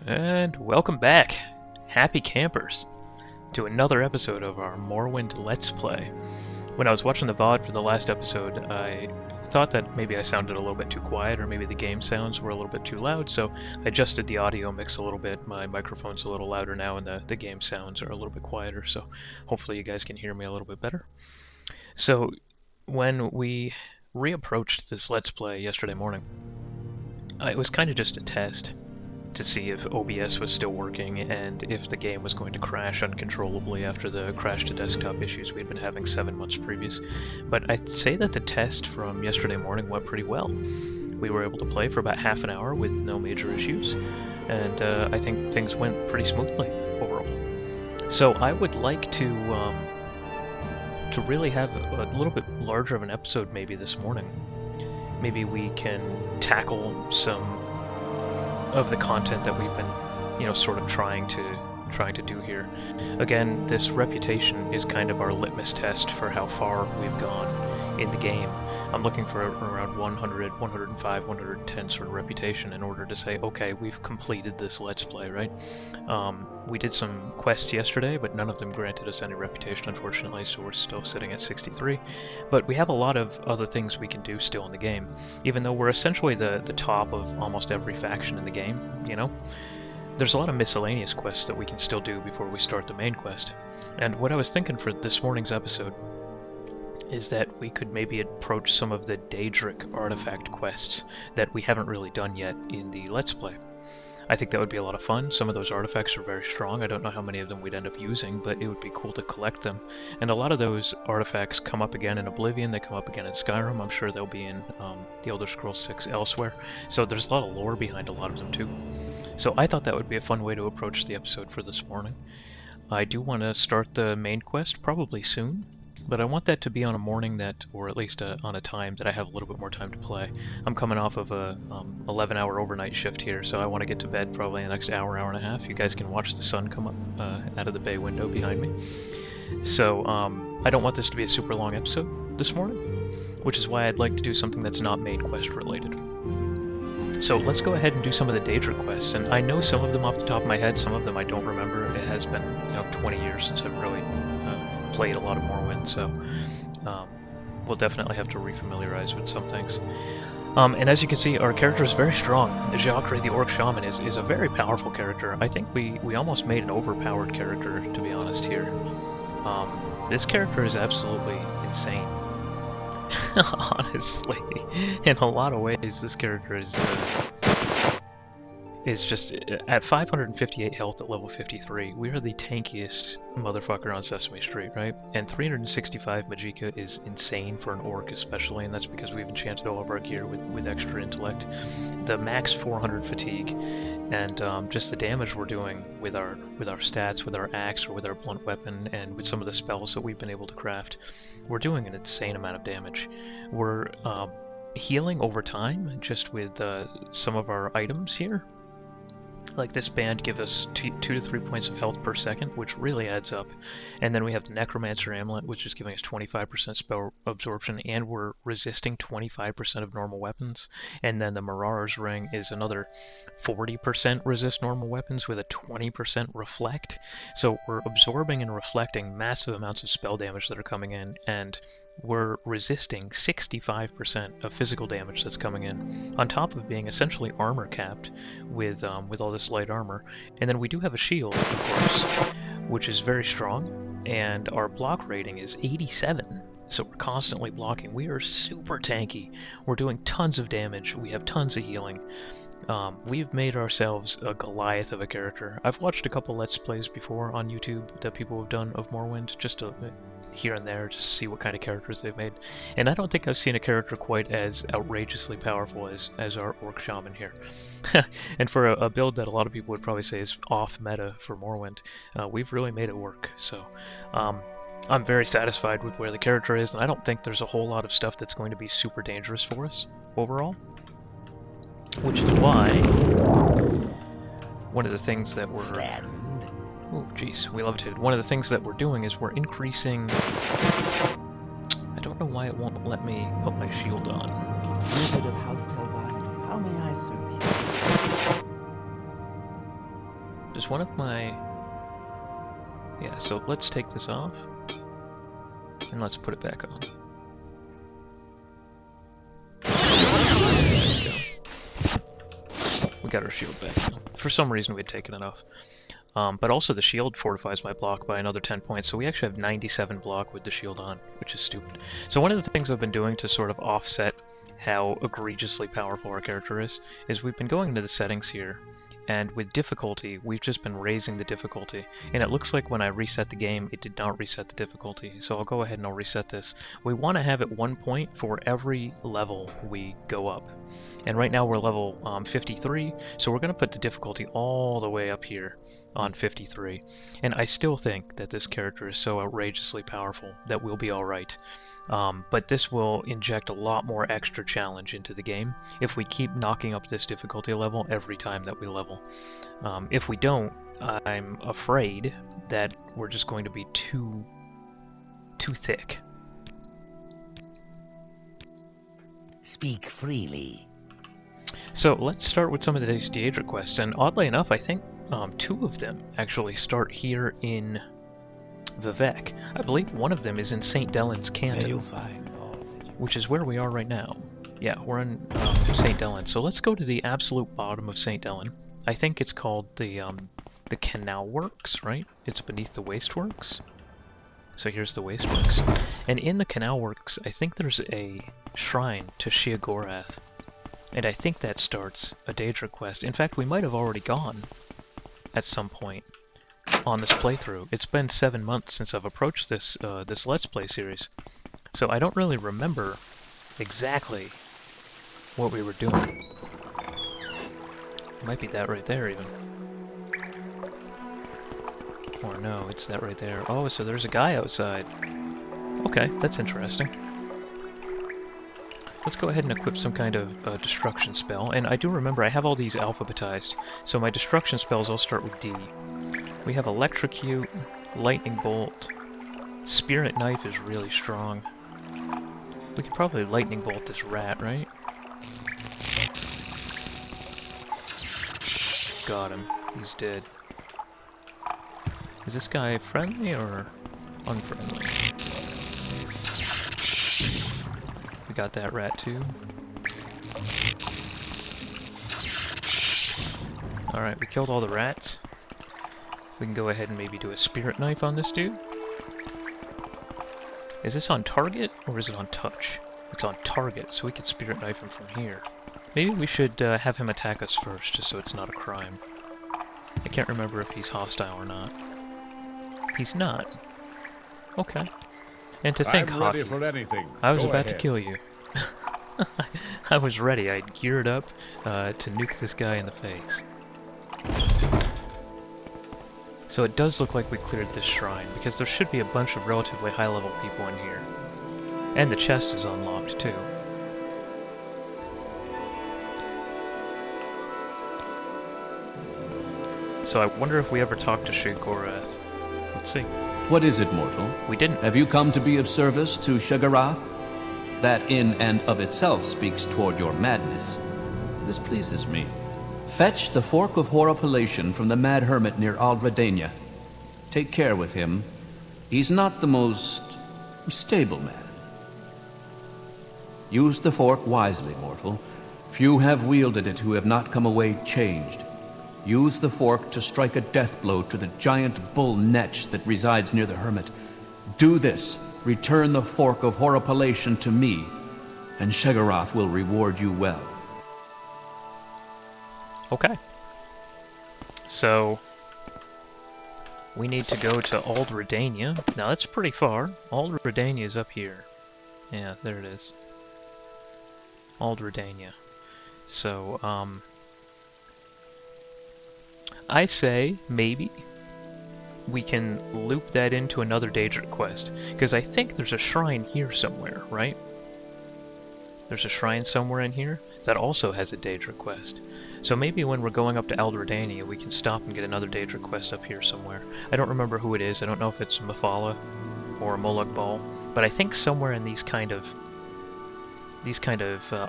And welcome back, happy campers, to another episode of our Morrowind Let's Play. When I was watching the VOD for the last episode, I thought that maybe I sounded a little bit too quiet, or maybe the game sounds were a little bit too loud, so I adjusted the audio mix a little bit. My microphone's a little louder now, and the game sounds are a little bit quieter, so hopefully you guys can hear me a little bit better. So, when we reapproached this Let's Play yesterday morning, it was kind of just a test to see if OBS was still working and if the game was going to crash uncontrollably after the crash to desktop issues we'd been having 7 months previous. But I'd say that the test from yesterday morning went pretty well. We were able to play for about half an hour with no major issues, and I think things went pretty smoothly overall. So I would like to really have a little bit larger of an episode maybe this morning. Maybe we can tackle some of the content that we've been, sort of trying to do here. Again, this reputation is kind of our litmus test for how far we've gone in the game. I'm looking for around 100, 105, 110 sort of reputation in order to say, okay, we've completed this Let's Play, right? We did some quests yesterday, but none of them granted us any reputation, unfortunately, so we're still sitting at 63. But we have a lot of other things we can do still in the game, even though we're essentially the top of almost every faction in the game, There's a lot of miscellaneous quests that we can still do before we start the main quest. And what I was thinking for this morning's episode is that we could maybe approach some of the Daedric artifact quests that we haven't really done yet in the Let's Play. I think that would be a lot of fun. Some of those artifacts are very strong. I don't know how many of them we'd end up using, but it would be cool to collect them. And a lot of those artifacts come up again in Oblivion, they come up again in Skyrim. I'm sure they'll be in the Elder Scrolls 6 elsewhere. So there's a lot of lore behind a lot of them too. So I thought that would be a fun way to approach the episode for this morning. I do want to start the main quest probably soon, but I want that to be on a morning that, or at least on a time that I have a little bit more time to play. I'm coming off of a 11-hour overnight shift here, so I want to get to bed probably in the next hour, hour and a half. You guys can watch the sun come up out of the bay window behind me. So I don't want this to be a super long episode this morning, which is why I'd like to do something that's not main quest related. So let's go ahead and do some of the Daedric quests, and I know some of them off the top of my head, some of them I don't remember. It has been 20 years since I've really played a lot of Morrowind, so we'll definitely have to refamiliarize with some things. And as you can see, our character is very strong. Jhakri, the Orc Shaman, is a very powerful character. I think we almost made an overpowered character, to be honest, here. This character is absolutely insane. Honestly, in a lot of ways, this character is just at 558 health at level 53. We are the tankiest motherfucker on Sesame Street, right? And 365 Magicka is insane for an orc, especially, and that's because we've enchanted all of our gear with extra intellect. The max 400 fatigue, and just the damage we're doing with our stats, with our axe or with our blunt weapon, and with some of the spells that we've been able to craft, we're doing an insane amount of damage. We're healing over time just with some of our items here. Like this band give us 2 to 3 points of health per second, which really adds up. And then we have the Necromancer Amulet, which is giving us 25% spell absorption, and we're resisting 25% of normal weapons. And then the Marar's Ring is another 40% resist normal weapons with a 20% reflect. So we're absorbing and reflecting massive amounts of spell damage that are coming in, and we're resisting 65% of physical damage that's coming in, on top of being essentially armor capped with all this light armor. And then we do have a shield, of course, which is very strong, and our block rating is 87. So we're constantly blocking. We are super tanky. We're doing tons of damage. We have tons of healing. We've made ourselves a Goliath of a character. I've watched a couple Let's Plays before on YouTube that people have done of Morrowind, just to, here and there, just to see what kind of characters they've made. And I don't think I've seen a character quite as outrageously powerful as our Orc Shaman here. And for a build that a lot of people would probably say is off-meta for Morrowind, we've really made it work. So I'm very satisfied with where the character is, and I don't think there's a whole lot of stuff that's going to be super dangerous for us overall. Which is why one of the things that we're... Oh, jeez, we love it. One of the things that we're doing is we're increasing... I don't know why it won't let me put my shield on. Wizard of House Telvar, how may I serve you? Does one of my... Yeah, so let's take this off. And let's put it back on. There we go. We got our shield back now. For some reason we had taken it off. But also the shield fortifies my block by another 10 points, so we actually have 97 block with the shield on, which is stupid. So one of the things I've been doing to sort of offset how egregiously powerful our character is we've been going into the settings here, and with difficulty, we've just been raising the difficulty. And it looks like when I reset the game, it did not reset the difficulty. So I'll go ahead and I'll reset this. We want to have it 1 point for every level we go up. And right now we're level 53, so we're going to put the difficulty all the way up here on 53. And I still think that this character is so outrageously powerful that we'll be alright. But this will inject a lot more extra challenge into the game if we keep knocking up this difficulty level every time that we level. If we don't, I'm afraid that we're just going to be too thick. Speak freely. So let's start with some of these Daedric quests, and oddly enough, I think 2 of them actually start here in Vivec. I believe one of them is in St. Dellen's Canton, which is where we are right now. Yeah, we're in St. Dellen. So let's go to the absolute bottom of St. Dellen. I think it's called the Canal Works, right? It's beneath the Wasteworks. So here's the Wasteworks. And in the Canal Works, I think there's a shrine to Sheogorath. And I think that starts a Daedric quest. In fact, we might have already gone at some point on this playthrough. It's been 7 months since I've approached this this Let's Play series, so I don't really remember exactly what we were doing. It might be that right there, even. Or no, it's that right there. Oh, so there's a guy outside. Okay, that's interesting. Let's go ahead and equip some kind of destruction spell. And I do remember I have all these alphabetized, so my destruction spells all start with D. We have Electrocute, Lightning Bolt, Spirit Knife is really strong. We could probably Lightning Bolt this rat, right? Got him. He's dead. Is this guy friendly or unfriendly? We got that rat too. Alright, we killed all the rats. We can go ahead and maybe do a spirit knife on this dude. Is this on target or is it on touch? It's on target, so we could spirit knife him from here. Maybe we should have him attack us first, just so it's not a crime. I can't remember if he's hostile or not. He's not. Okay. And to think, I'm ready for anything. I was Go about ahead. to kill you. I was ready. I geared up to nuke this guy in the face. So it does look like we cleared this shrine, because there should be a bunch of relatively high-level people in here. And the chest is unlocked, too. So I wonder if we ever talk to Sheogorath. Let's see. What is it, mortal? We didn't. Have you come to be of service to Sheogorath? That in and of itself speaks toward your madness. This pleases me. Fetch the Fork of Horripilation from the mad hermit near Aldredania. Take care with him. He's not the most stable man. Use the fork wisely, mortal. Few have wielded it who have not come away changed. Use the fork to strike a death blow to the giant bull Netch that resides near the hermit. Do this. Return the Fork of Horripilation to me, and Sheogorath will reward you well. Okay. So we need to go to Aldredania. Now that's pretty far. Aldredania is up here. Yeah, there it is. Aldredania. So, I say, maybe, we can loop that into another Daedric quest, because I think there's a shrine here somewhere, right? There's a shrine somewhere in here that also has a Daedric quest. So maybe when we're going up to Aldredania, we can stop and get another Daedric quest up here somewhere. I don't remember who it is. I don't know if it's Mephala or Molag Bal, but I think somewhere in these kind of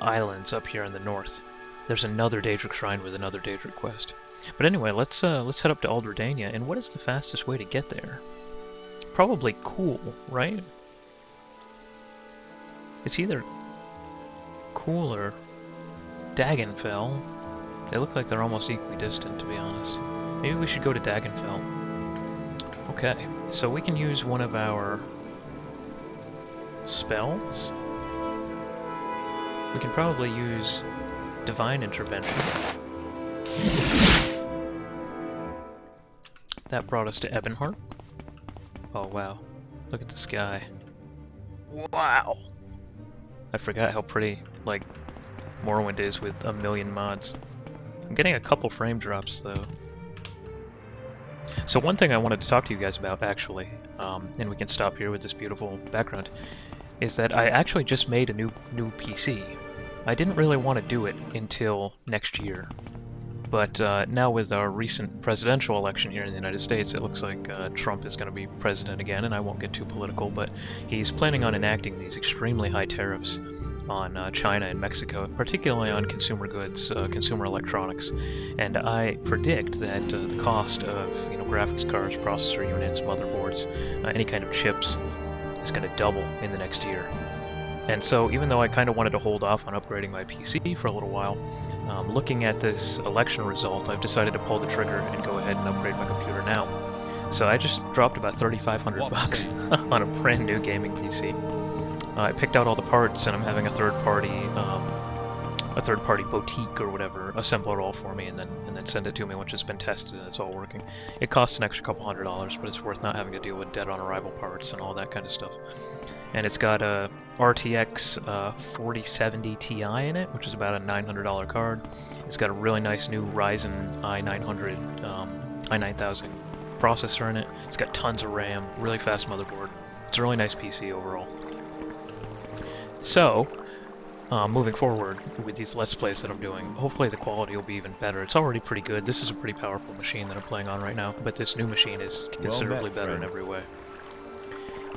islands up here in the north, there's another Daedric shrine with another Daedric quest. But anyway, let's head up to Aldredania. And what is the fastest way to get there? Probably Cool, right? It's either Cool or Dagenfell. They look like they're almost equidistant, to be honest. Maybe we should go to Dagenfell. Okay, so we can use one of our spells. We can probably use Divine Intervention. That brought us to Ebonheart. Oh wow, look at the sky. Wow! I forgot how pretty, like, Morrowind is with a million mods. I'm getting a couple frame drops, though. So one thing I wanted to talk to you guys about, actually, and we can stop here with this beautiful background, is that I actually just made a new PC. I didn't really want to do it until next year, but now with our recent presidential election here in the United States, it looks like Trump is going to be president again, and I won't get too political, but he's planning on enacting these extremely high tariffs on China and Mexico, particularly on consumer goods, consumer electronics. And I predict that the cost of graphics cards, processor units, motherboards, any kind of chips is going to double in the next year. And so even though I kind of wanted to hold off on upgrading my PC for a little while, looking at this election result, I've decided to pull the trigger and go ahead and upgrade my computer now. So I just dropped about $3,500 on a brand new gaming PC. I picked out all the parts, and I'm having a third-party boutique or whatever assemble it all for me, and then send it to me once it's been tested and it's all working. It costs an extra couple $100, but it's worth not having to deal with dead-on-arrival parts and all that kind of stuff. And it's got a RTX 4070 Ti in it, which is about a $900 card. It's got a really nice new Ryzen i900 i9000 processor in it. It's got tons of RAM, really fast motherboard. It's a really nice PC overall. So, moving forward with these Let's Plays that I'm doing, hopefully the quality will be even better. It's already pretty good. This is a pretty powerful machine that I'm playing on right now, but this new machine is considerably better in every way.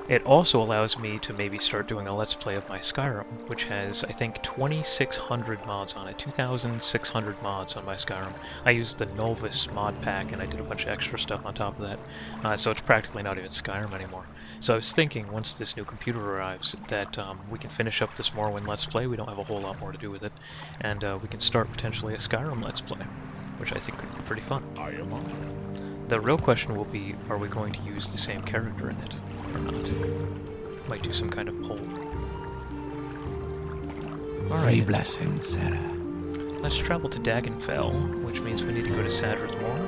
It also allows me to maybe start doing a Let's Play of my Skyrim, which has, I think, 2,600 mods on it. 2,600 mods on my Skyrim. I used the Novus mod pack, and I did a bunch of extra stuff on top of that, so it's practically not even Skyrim anymore. So I was thinking, once this new computer arrives, that we can finish up this Morrowind Let's Play. We don't have a whole lot more to do with it, and we can start potentially a Skyrim Let's Play, which I think could be pretty fun. I am on. The real question will be, are we going to use the same character in it? Or not. Might do some kind of poll. Three blessings, Sarah. Let's travel to Dagenfell, which means we need to go to Sadrith Moor.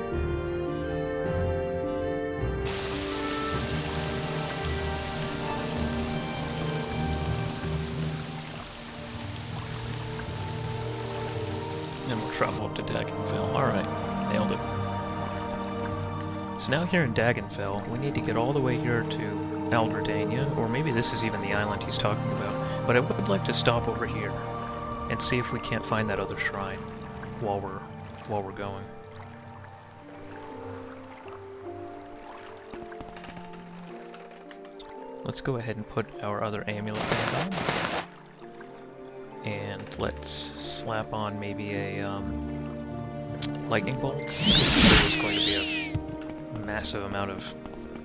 And we'll travel up to Dagenfell. Alright, nailed it. So now here in Dagenfell, we need to get all the way here to Aldredania, or maybe this is even the island he's talking about, but I would like to stop over here and see if we can't find that other shrine while we're going. Let's go ahead and put our other amulet band on. And let's slap on maybe a lightning bolt. There's going to be a massive amount of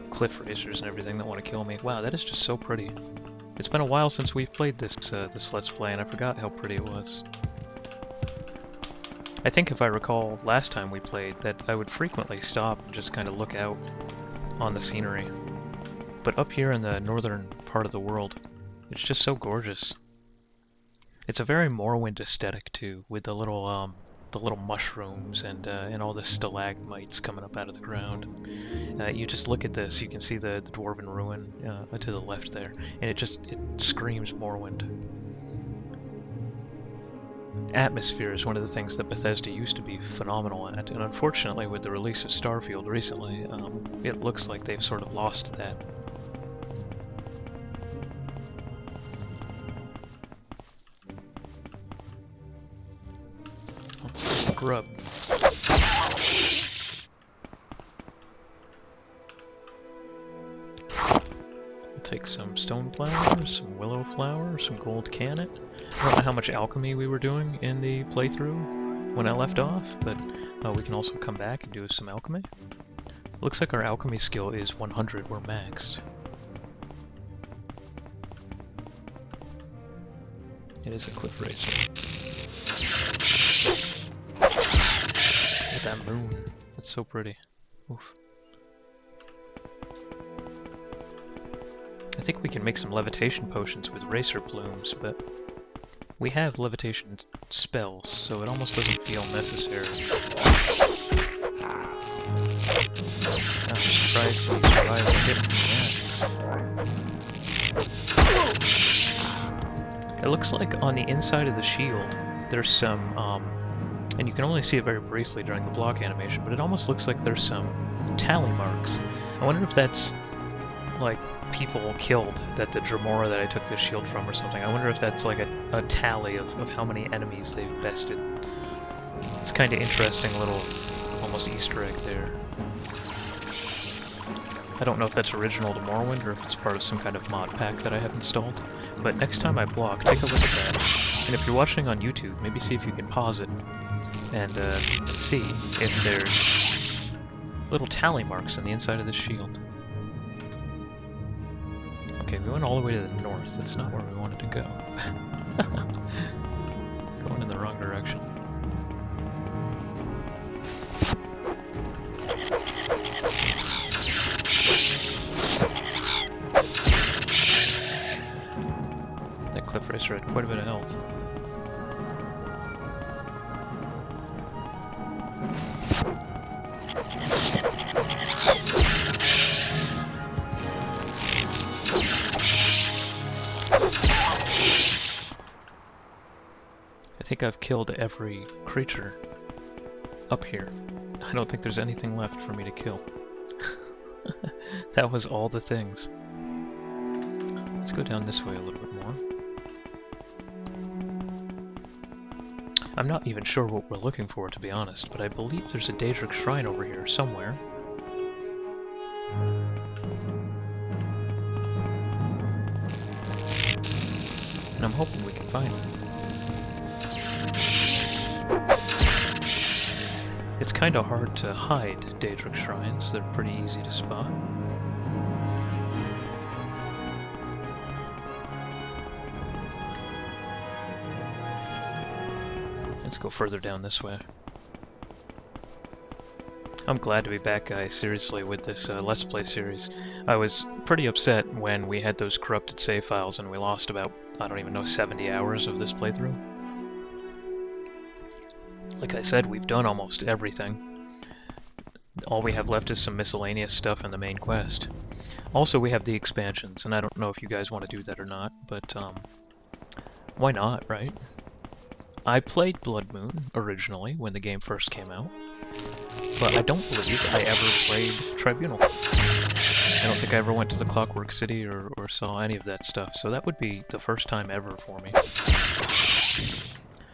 cliff racers and everything that want to kill me. Wow, that is just so pretty. It's been a while since we've played this Let's Play, and I forgot how pretty it was. I think if I recall last time we played that I would frequently stop and just kind of look out on the scenery. But up here in the northern part of the world, it's just so gorgeous. It's a very Morrowind aesthetic too, with the little mushrooms and all the stalagmites coming up out of the ground. You just look at this, you can see the dwarven ruin to the left there, and it screams Morrowind. Atmosphere is one of the things that Bethesda used to be phenomenal at, and unfortunately with the release of Starfield recently, it looks like they've sort of lost that. Let's get grub. We'll take some stone flowers, some willow flowers, some gold cannet. I don't know how much alchemy we were doing in the playthrough when I left off, but we can also come back and do some alchemy. Looks like our alchemy skill is 100, we're maxed. It is a cliff racer. Look at that moon. It's so pretty. Oof. I think we can make some levitation potions with racer plumes, but we have levitation spells, so it almost doesn't feel necessary. I'm surprised he survived a hit from the axe. It looks like on the inside of the shield, there's some, and you can only see it very briefly during the block animation, but it almost looks like there's some tally marks. I wonder if that's, like, people killed that the Dremora that I took this shield from or something. I wonder if that's like a tally of how many enemies they've bested. It's kind of interesting little, almost Easter egg there. I don't know if that's original to Morrowind or if it's part of some kind of mod pack that I have installed. But next time I block, take a look at that. And if you're watching on YouTube, maybe see if you can pause it and see if there's little tally marks on the inside of this shield. Okay, we went all the way to the north. That's not where we wanted to go. Going in the wrong direction. That cliff racer had quite a bit of health. I think I've killed every creature up here. I don't think there's anything left for me to kill. That was all the things. Let's go down this way a little bit more. I'm not even sure what we're looking for, to be honest, but I believe there's a Daedric shrine over here somewhere. And I'm hoping we can find it. It's kind of hard to hide Daedric shrines, they're pretty easy to spot. Let's go further down this way. I'm glad to be back, guys, seriously, with this Let's Play series. I was pretty upset when we had those corrupted save files and we lost about, I don't even know, 70 hours of this playthrough. Like I said, we've done almost everything. All we have left is some miscellaneous stuff in the main quest. Also, we have the expansions, and I don't know if you guys want to do that or not, but, why not, right? I played Blood Moon, originally, when the game first came out, but I don't believe I ever played Tribunal. I don't think I ever went to the Clockwork City or saw any of that stuff, so that would be the first time ever for me.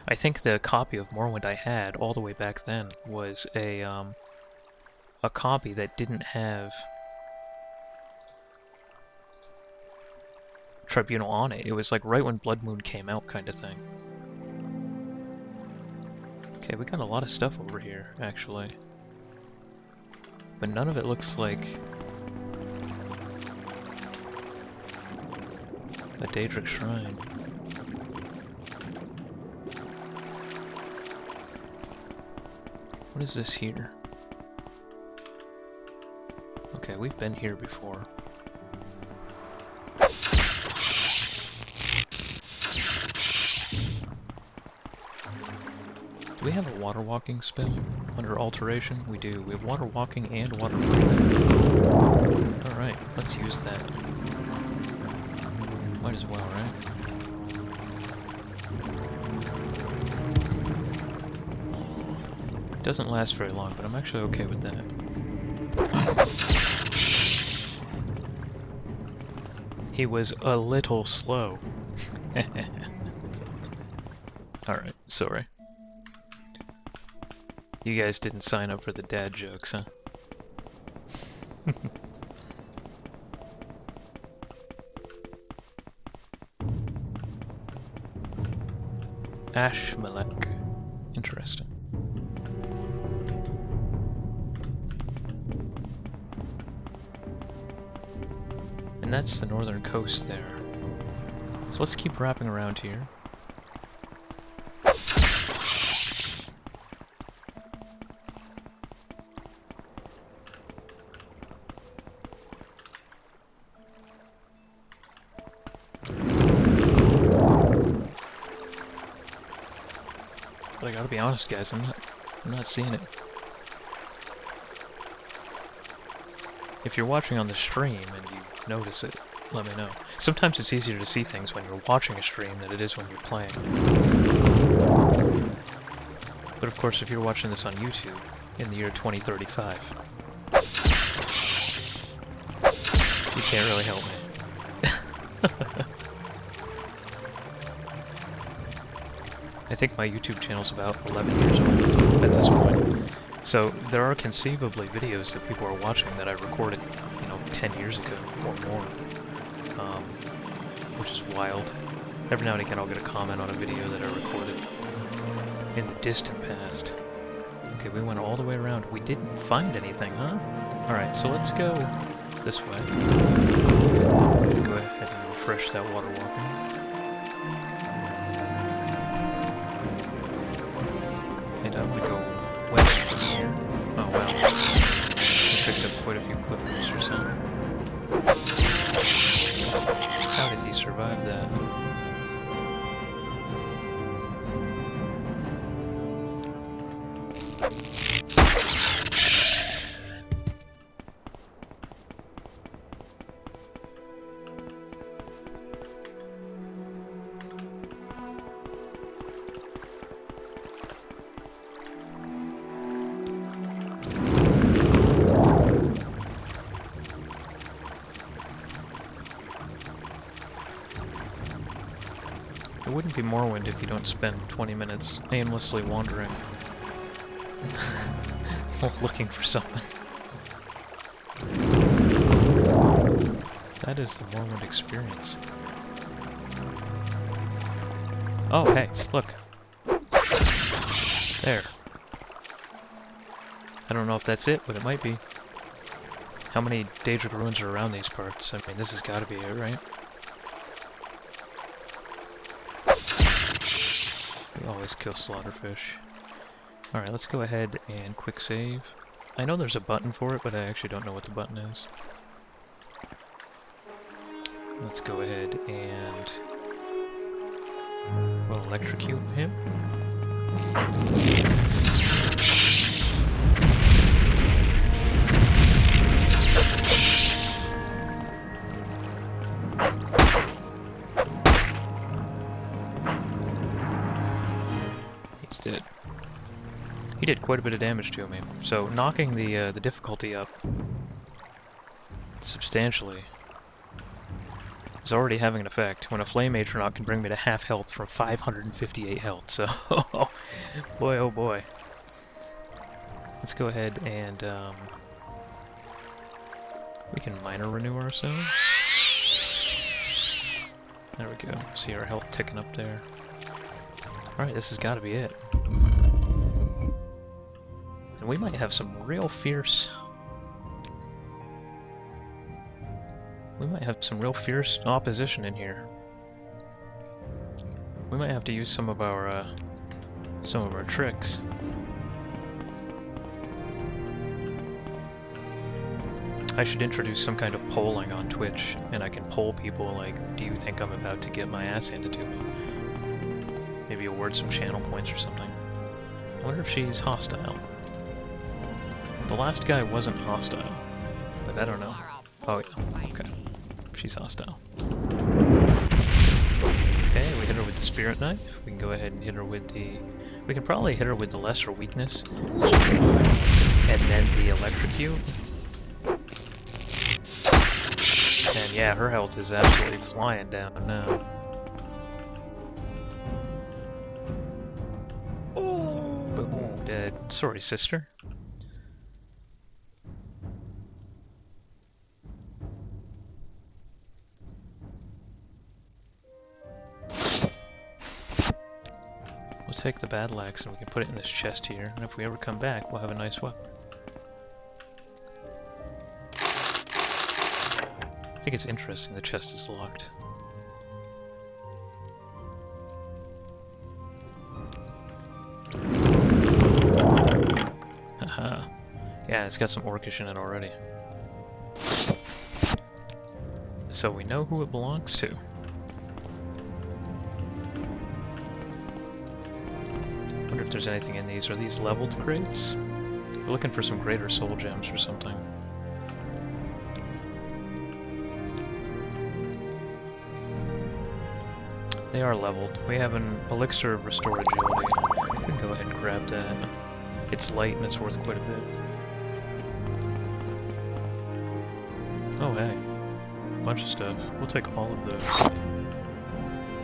I think the copy of Morrowind I had all the way back then was a copy that didn't have Tribunal on it. It was like right when Blood Moon came out kind of thing. Okay, we got a lot of stuff over here, actually. But none of it looks like a Daedric shrine. What is this here? Okay, we've been here before. Do we have a water walking spell under alteration? We do. We have water walking and water breathing. Alright, let's use that. Might as well, right? It doesn't last very long, but I'm actually okay with that. He was a little slow. Alright, sorry. You guys didn't sign up for the dad jokes, huh? Ashmalek. Interesting. And that's the northern coast there. So let's keep wrapping around here. But I gotta be honest, guys, I'm not seeing it. If you're watching on the stream and you notice it, let me know. Sometimes it's easier to see things when you're watching a stream than it is when you're playing. But of course, if you're watching this on YouTube in the year 2035, you can't really help me. I think my YouTube channel's about 11 years old at this point. So there are conceivably videos that people are watching that I recorded, 10 years ago or more, which is wild. Every now and again I'll get a comment on a video that I recorded in the distant past. Okay, we went all the way around. We didn't find anything, huh? Alright, so let's go this way. I'm gonna go ahead and refresh that water walking. And I'm gonna go west from here. Oh wow. I picked up quite a few cliff racers, huh? How did he survive that? It wouldn't be Morrowind if you don't spend 20 minutes aimlessly wandering, looking for something. That is the Morrowind experience. Oh, hey, look. There. I don't know if that's it, but it might be. How many Daedric ruins are around these parts? I mean, this has got to be it, right? We always kill slaughterfish. Alright, let's go ahead and quick save. I know there's a button for it, but I actually don't know what the button is. Let's go ahead and we'll electrocute him. He's dead. He did quite a bit of damage to me, so knocking the difficulty up substantially is already having an effect. When a Flame Atronaut can bring me to half health from 558 health, so boy oh boy. Let's go ahead and we can minor renew ourselves. There we go. See our health ticking up there. Alright, this has got to be it. And we might have some real fierce... We might have some real fierce opposition in here. We might have to use some of our tricks. I should introduce some kind of polling on Twitch, and I can poll people like, do you think I'm about to get my ass handed to me? Maybe award some channel points or something. I wonder if she's hostile. The last guy wasn't hostile, but I don't know. Oh yeah, okay. She's hostile. Okay, we hit her with the Spirit Knife. We can go ahead and hit her with the... We can probably hit her with the Lesser Weakness. And then the Electrocute. And yeah, her health is absolutely flying down now. Boom, dead. Sorry, sister. We'll take the battle axe and we can put it in this chest here, and if we ever come back, we'll have a nice weapon. I think it's interesting the chest is locked. Haha. Yeah, it's got some orcish in it already. So we know who it belongs to. Wonder if there's anything in these. Are these leveled crates? We're looking for some greater soul gems or something. They are leveled. We have an elixir of restore agility. We can go ahead and grab that. It's light and it's worth quite a bit. Oh hey. Bunch of stuff. We'll take all of those.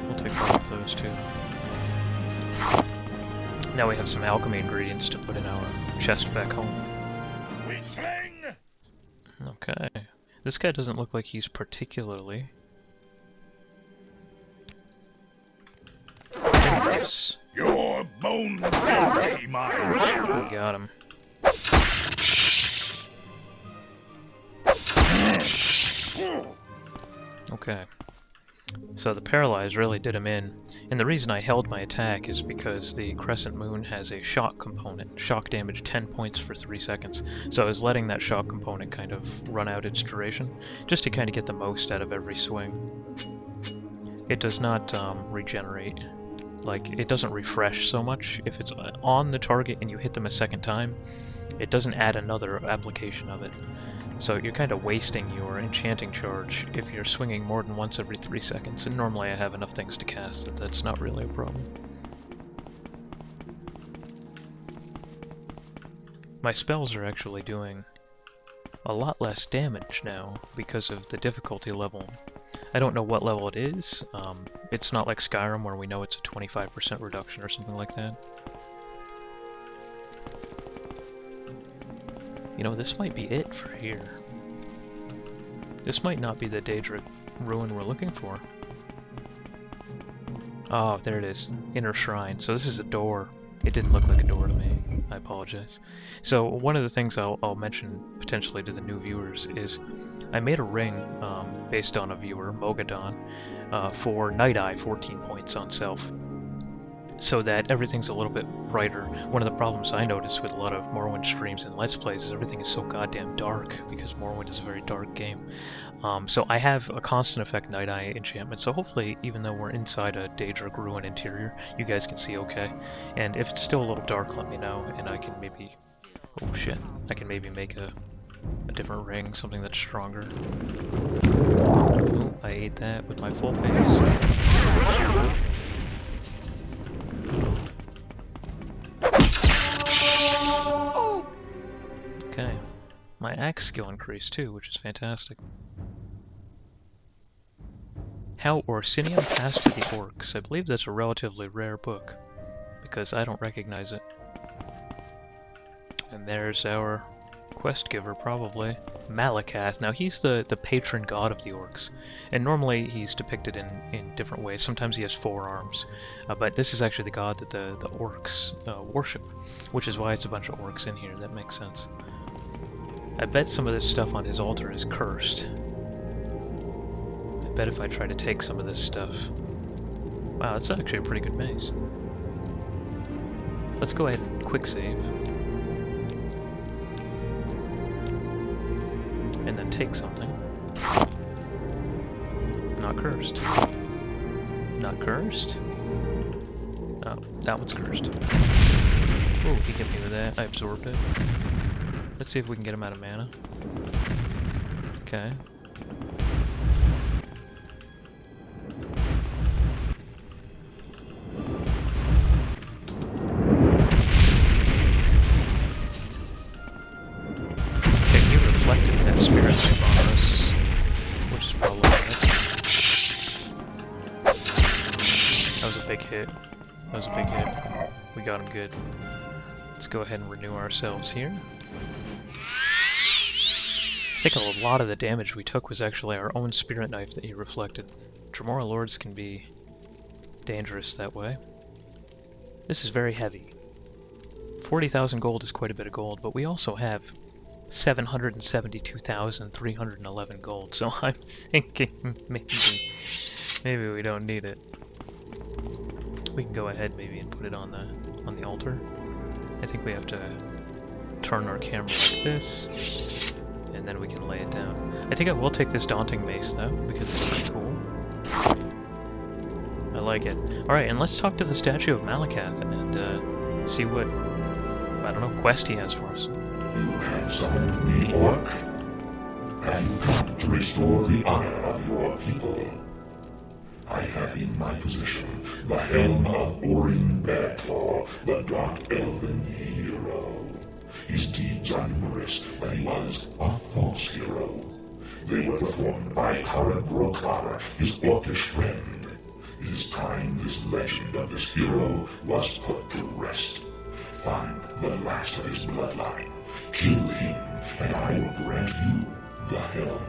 We'll take all of those too. Now we have some alchemy ingredients to put in our chest back home. Okay. This guy doesn't look like he's particularly dangerous. Your bones will be mine. We got him. Okay. So the paralyze really did him in, and the reason I held my attack is because the Crescent Moon has a shock component. Shock damage 10 points for 3 seconds. So I was letting that shock component kind of run out its duration, just to kind of get the most out of every swing. It does not regenerate. Like, it doesn't refresh so much. If it's on the target and you hit them a second time, it doesn't add another application of it. So you're kind of wasting your enchanting charge if you're swinging more than once every 3 seconds, and normally I have enough things to cast that that's not really a problem. My spells are actually doing a lot less damage now because of the difficulty level. I don't know what level it is. It's not like Skyrim where we know it's a 25% reduction or something like that. You know, this might be it for here. This might not be the Daedric ruin we're looking for. Oh, there it is. Inner Shrine. So this is a door. It didn't look like a door to me. I apologize. So one of the things I'll mention potentially to the new viewers is I made a ring based on a viewer, Mogadon, for Night Eye 14 points on self, so that everything's a little bit brighter. One of the problems I notice with a lot of Morrowind streams and Let's Plays is everything is so goddamn dark, because Morrowind is a very dark game. So I have a constant effect Night Eye enchantment, so hopefully, even though we're inside a Daedric ruin interior, you guys can see okay. And if it's still a little dark, let me know, and I can maybe... oh shit. I can maybe make a different ring, something that's stronger. Oh, I ate that with my full face. Okay. My axe skill increased too, which is fantastic. How Orsinium Passed to the Orcs. I believe that's a relatively rare book, because I don't recognize it. And there's our quest giver, probably. Malacath. Now he's the patron god of the orcs, and normally he's depicted in different ways. Sometimes he has 4 arms, but this is actually the god that the orcs worship, which is why it's a bunch of orcs in here. That makes sense. I bet some of this stuff on his altar is cursed. I bet if I try to take some of this stuff... wow, that's actually a pretty good maze. Let's go ahead and quick save. And then take something. Not cursed. Not cursed? Oh, that one's cursed. Oh, he hit me with that. I absorbed it. Let's see if we can get him out of mana. Okay. Okay, he reflected that spirit knife on us, which is probably nice. That was a big hit. That was a big hit. We got him good. Let's go ahead and renew ourselves here. I think a lot of the damage we took was actually our own spirit knife that he reflected. Dremora Lords can be dangerous that way. This is very heavy. 40,000 gold is quite a bit of gold, but we also have 772,311 gold, so I'm thinking maybe we don't need it. We can go ahead maybe and put it on the altar. I think we have to turn our camera like this, and then we can lay it down. I think I will take this daunting mace though, because it's pretty cool. I like it. Alright, and let's talk to the statue of Malacath and see what, I don't know, quest he has for us. You have summoned me, Orc. Have you come to restore the honor of your people? I have in my possession the helm of Orin Bearclaw, the Dark Elven hero. His deeds are numerous, but he was a false hero. They were performed by Kara Brokar, his orcish friend. It is time this legend of this hero was put to rest. Find the last of his bloodline, kill him, and I will grant you the helm.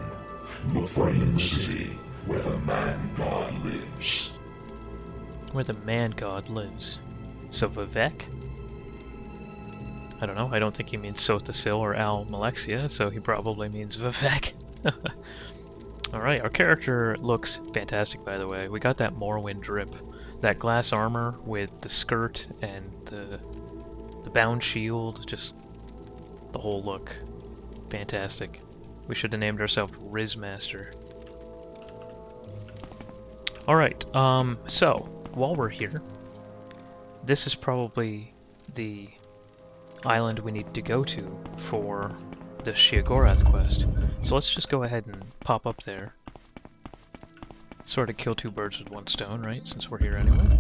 Look for him in the city, where the man-god lives. Where the man-god lives. So Vivek? I don't know, I don't think he means Sothasil or Al Malexia, so he probably means Vivek. Alright, our character looks fantastic, by the way. We got that Morrowind drip. That glass armor with the skirt and the bound shield, just the whole look. Fantastic. We should have named ourselves Rizmaster. Alright, so, while we're here, this is probably the island we need to go to for the Sheogorath quest. So let's just go ahead and pop up there. Sort of kill two birds with one stone, right? Since we're here anyway.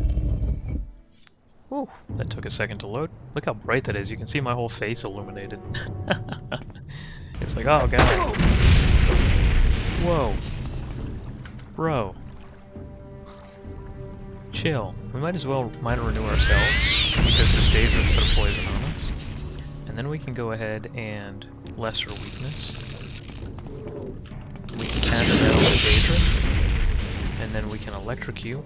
Ooh, that took a second to load. Look how bright that is. You can see my whole face illuminated. It's like, oh god. Whoa. Bro. Chill. We might as well minor renew ourselves, because this Daedric put a poison on us. And then we can go ahead and lesser weakness. We can cast that on the Daedric, and then we can electrocute.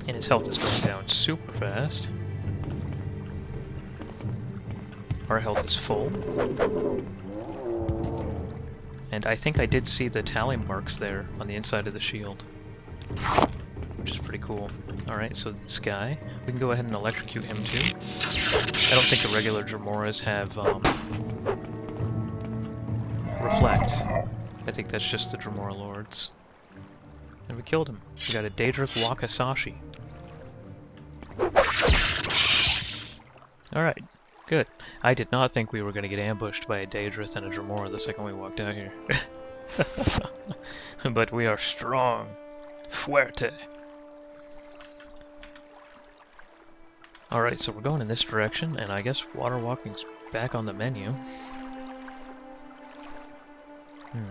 And his health is going down super fast. Our health is full. And I think I did see the tally marks there on the inside of the shield, which is pretty cool. Alright, so this guy, we can go ahead and electrocute him too. I don't think the regular Dramoras have reflect. I think that's just the Dramora Lords. And we killed him. We got a Daedric Wakasashi. Alright, good. I did not think we were going to get ambushed by a Daedric and a Dramora the second we walked out here. But we are strong. Fuerte. Alright, so we're going in this direction, and I guess water walking's back on the menu.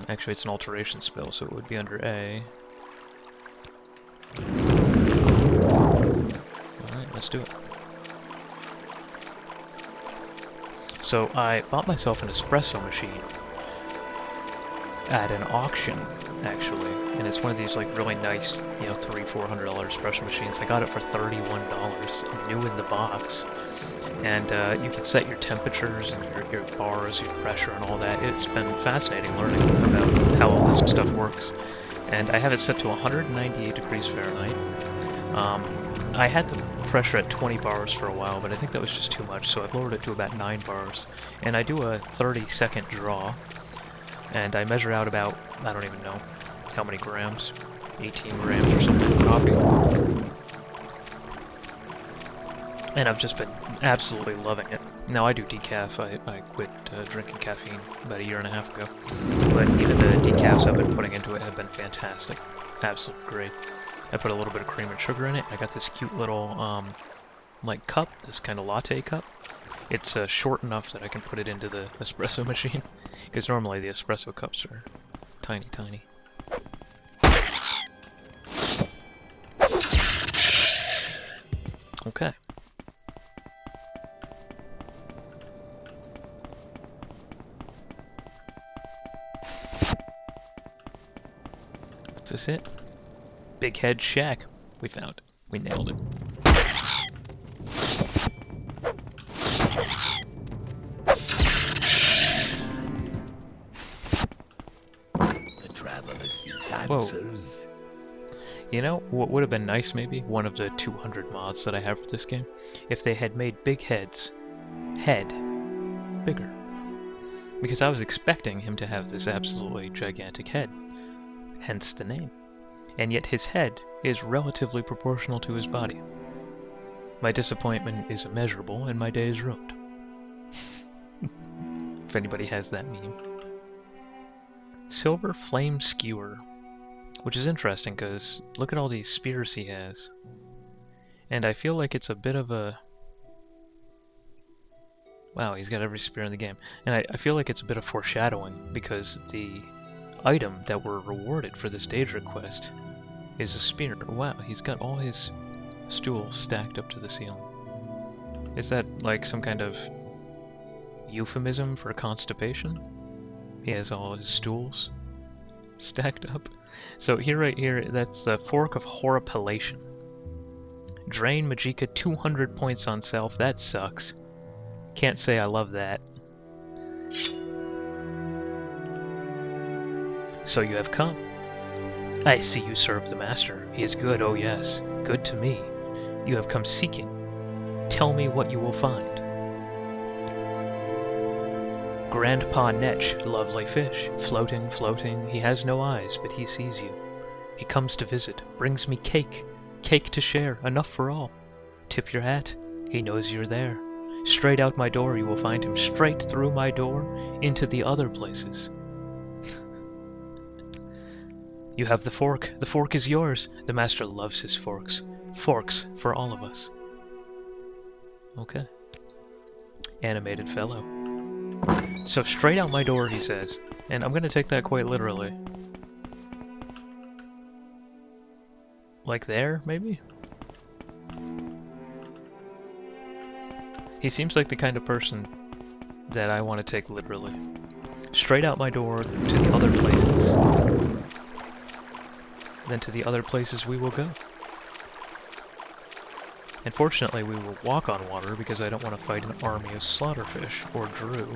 Actually, it's an alteration spell, so it would be under A. Alright, let's do it. So I bought myself an espresso machine at an auction, actually, and it's one of these like really nice, you know, $300-400 espresso machines. I got it for $31, new in the box, and you can set your temperatures and your bars, your pressure, and all that. It's been fascinating learning about how all this stuff works, and I have it set to 198 degrees Fahrenheit. I had the pressure at 20 bars for a while, but I think that was just too much, so I've lowered it to about 9 bars. And I do a 30-second draw, and I measure out about, I don't even know how many grams, 18 grams or something of coffee. And I've just been absolutely loving it. Now I do decaf. I quit drinking caffeine about 1.5 years ago. But even the decafs I've been putting into it have been fantastic. Absolutely great. I put a little bit of cream and sugar in it. I got this cute little, like cup, this kind of latte cup. It's short enough that I can put it into the espresso machine, because normally the espresso cups are tiny, tiny. Okay. Is this it? Big Head Shack. We found it. We nailed it. answers. You know what would have been nice, maybe? One of the 200 mods that I have for this game. If they had made big heads, head, bigger. Because I was expecting him to have this absolutely gigantic head. Hence the name. And yet his head is relatively proportional to his body. My disappointment is immeasurable, and my day is ruined. If anybody has that meme. Silver Flame Skewer. Which is interesting, because look at all these spears he has. And I feel like it's a bit of a... Wow, he's got every spear in the game. And I feel like it's a bit of foreshadowing, because the item that we're rewarded for this Daedric quest is a spear. Wow, he's got all his stools stacked up to the ceiling. Is that like some kind of euphemism for constipation? He has all his stools stacked up. So here, right here, that's the Fork of Horripilation. Drain Magicka 200 points on self. That sucks. Can't say I love that. So you have come. I see you serve the Master. He is good, oh yes, good to me. You have come seeking. Tell me what you will find. Grandpa Netch, lovely fish, floating, floating, he has no eyes, but he sees you. He comes to visit, brings me cake, cake to share, enough for all. Tip your hat, he knows you're there. Straight out my door you will find him, straight through my door, into the other places. You have the fork is yours. The Master loves his forks. Forks for all of us. Okay. Animated fellow. So straight out my door, he says, and I'm going to take that quite literally. Like there, maybe? He seems like the kind of person that I want to take literally. Straight out my door to the other places. Then to the other places we will go. And fortunately we will walk on water because I don't want to fight an army of slaughterfish or Drew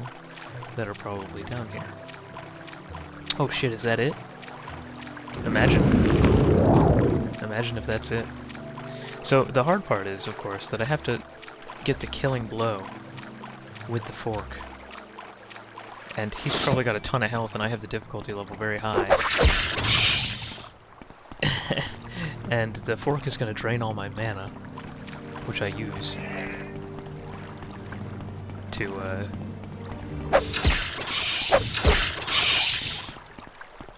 that are probably down here. Oh shit, is that it? Imagine. Imagine if that's it. So the hard part is, of course, that I have to get the killing blow with the fork. And he's probably got a ton of health and I have the difficulty level very high. And the fork is going to drain all my mana, which I use to,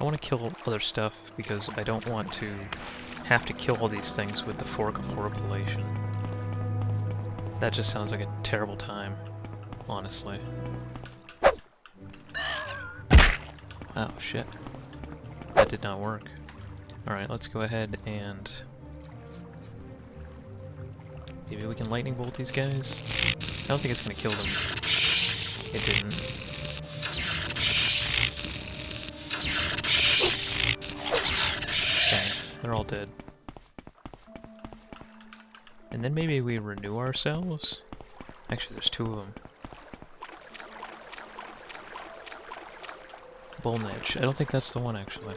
I want to kill other stuff because I don't want to have to kill all these things with the Fork of Horripilation. That just sounds like a terrible time, honestly. Oh, shit. That did not work. Alright, let's go ahead and... maybe we can lightning bolt these guys? I don't think it's going to kill them. It didn't. Okay, they're all dead. And then maybe we renew ourselves? Actually, there's two of them. Bullnedge. I don't think that's the one, actually.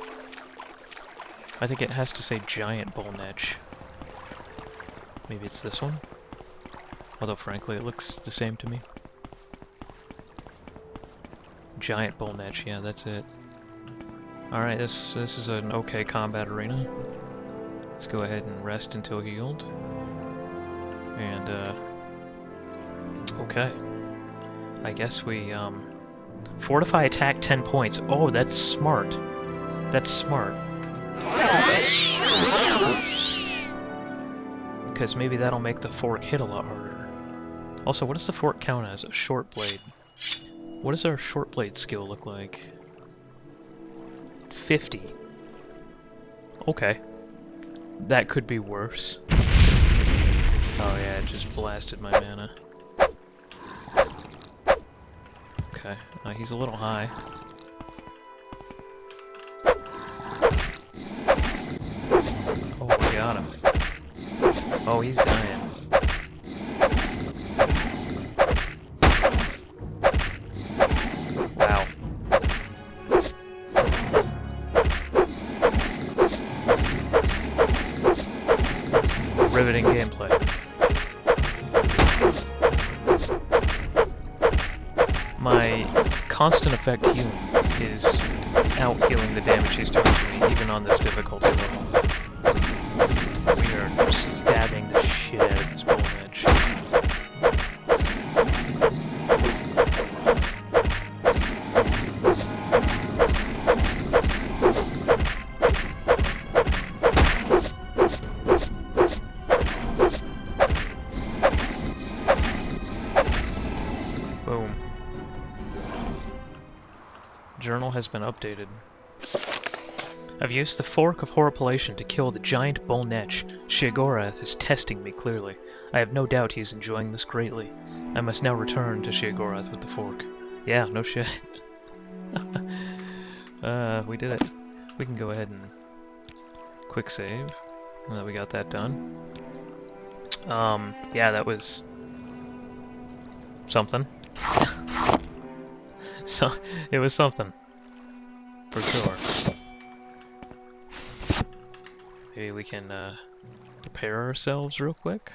I think it has to say Giant Bullnedge. Maybe it's this one? Although, frankly, it looks the same to me. Giant Bullnedge, yeah, that's it. Alright, this is an okay combat arena. Let's go ahead and rest until healed. And, okay. I guess we, fortify attack 10 points. Oh, that's smart. That's smart. Because maybe that'll make the fork hit a lot harder. Also, what does the fork count as? A short blade. What does our short blade skill look like? 50. Okay. That could be worse. Oh yeah, it just blasted my mana. Okay, he's a little high. Oh, we got him. Oh, he's dying. Wow. My constant effect healing is out-healing the damage he's doing to me, even on this difficulty level. We are stabbing the shit out of this bull edge. Boom. Journal has been updated. I've used the Fork of Horripilation to kill the giant bull netch. Sheogorath is testing me clearly. I have no doubt he is enjoying this greatly. I must now return to Sheogorath with the fork. Yeah, no shit. We did it. We can go ahead and quick save. Now that we got that done. Yeah, that was something. So it was something. For sure. Maybe we can prepare ourselves real quick.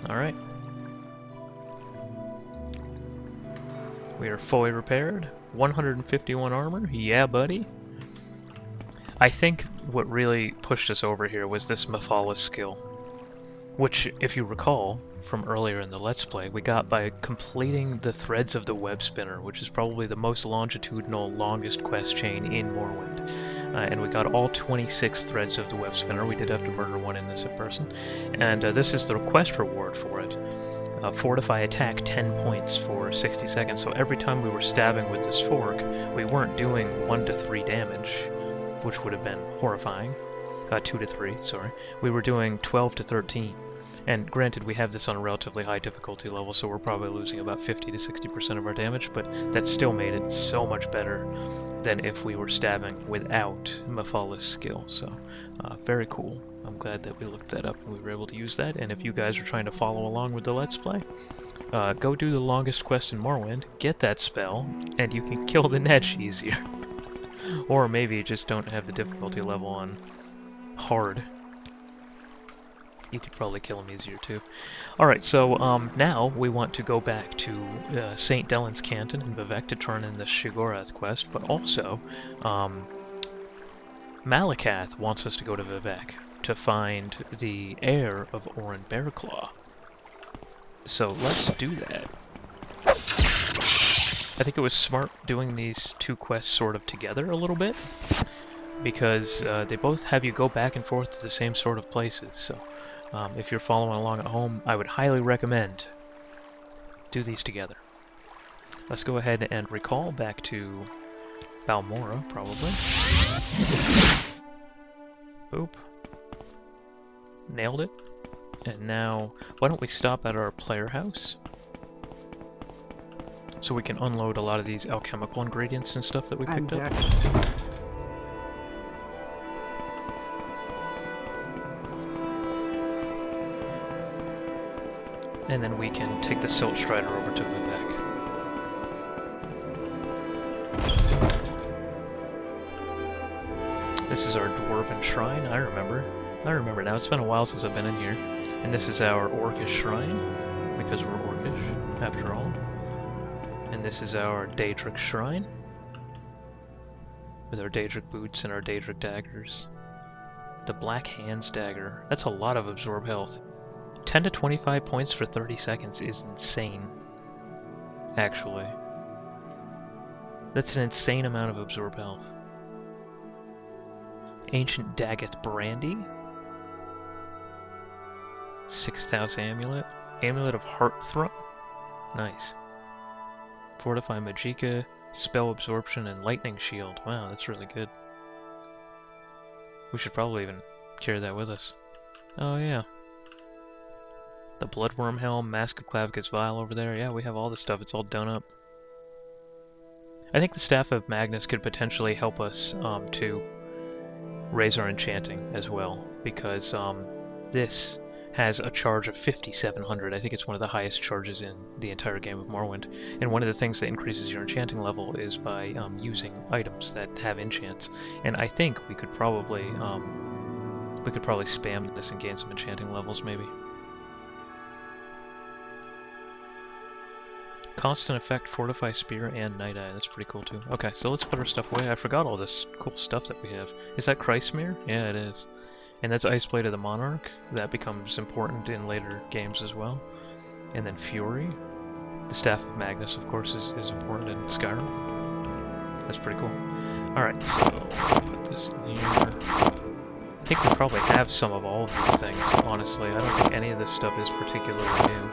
Alright. We are fully repaired. 151 armor. Yeah, buddy. I think what really pushed us over here was this Mephala skill. Which, if you recall, from earlier in the Let's Play, we got by completing the Threads of the Web Spinner, which is probably the most longitudinal, longest quest chain in Morrowind. And we got all 26 threads of the Web Spinner. We did have to murder one in this in person. And this is the quest reward for it. Fortify attack 10 points for 60 seconds. So every time we were stabbing with this fork, we weren't doing 1 to 3 damage, which would have been horrifying. 2 to 3, sorry. We were doing 12 to 13. And granted, we have this on a relatively high difficulty level, so we're probably losing about 50 to 60% of our damage, but that still made it so much better than if we were stabbing without Mephala's skill. So, very cool. I'm glad that we looked that up and we were able to use that. And if you guys are trying to follow along with the Let's Play, go do the longest quest in Morrowind, get that spell, and you can kill the Netch easier. Or maybe just don't have the difficulty level on hard. You could probably kill him easier too. Alright, so now we want to go back to St. Dellen's Canton in Vivec to turn in the Sheogorath quest, but also Malacath wants us to go to Vivec to find the heir of Orin Bearclaw. So let's do that. I think it was smart doing these two quests sort of together a little bit, because they both have you go back and forth to the same sort of places, so if you're following along at home, I would highly recommend do these together. Let's go ahead and recall back to Balmora, probably. Boop. Nailed it. And now, why don't we stop at our player house? So we can unload a lot of these alchemical ingredients and stuff that we picked up. And then we can take the Silt Strider over to Vivec. This is our Dwarven Shrine, I remember now. It's been a while since I've been in here. And this is our Orcish Shrine, because we're Orcish, after all. And this is our Daedric Shrine, with our Daedric boots and our Daedric daggers. The Black Hands Dagger. That's a lot of absorb health. 10 to 25 points for 30 seconds is insane, actually. That's an insane amount of absorb health. Ancient Daggett Brandy. 6th House Amulet. Amulet of Heartthrum. Nice. Fortify Magicka, Spell Absorption, and Lightning Shield. Wow, that's really good. We should probably even carry that with us. Oh yeah. The Bloodworm Helm, Mask of Clavicus Vial over there. Yeah, we have all this stuff. It's all done up. I think the Staff of Magnus could potentially help us to raise our enchanting as well, because this has a charge of 5,700. I think it's one of the highest charges in the entire game of Morrowind. And one of the things that increases your enchanting level is by using items that have enchants. And I think we could probably spam this and gain some enchanting levels, maybe. Constant effect, Fortify Spear, and Night Eye. That's pretty cool too. Okay, so let's put our stuff away. I forgot all this cool stuff that we have. Is that Christmere? Yeah, it is. And that's Ice Blade of the Monarch. That becomes important in later games as well. And then Fury. The Staff of Magnus, of course, is important in Skyrim. That's pretty cool. Alright, so put this in here. I think we probably have some of all of these things, honestly. I don't think any of this stuff is particularly new.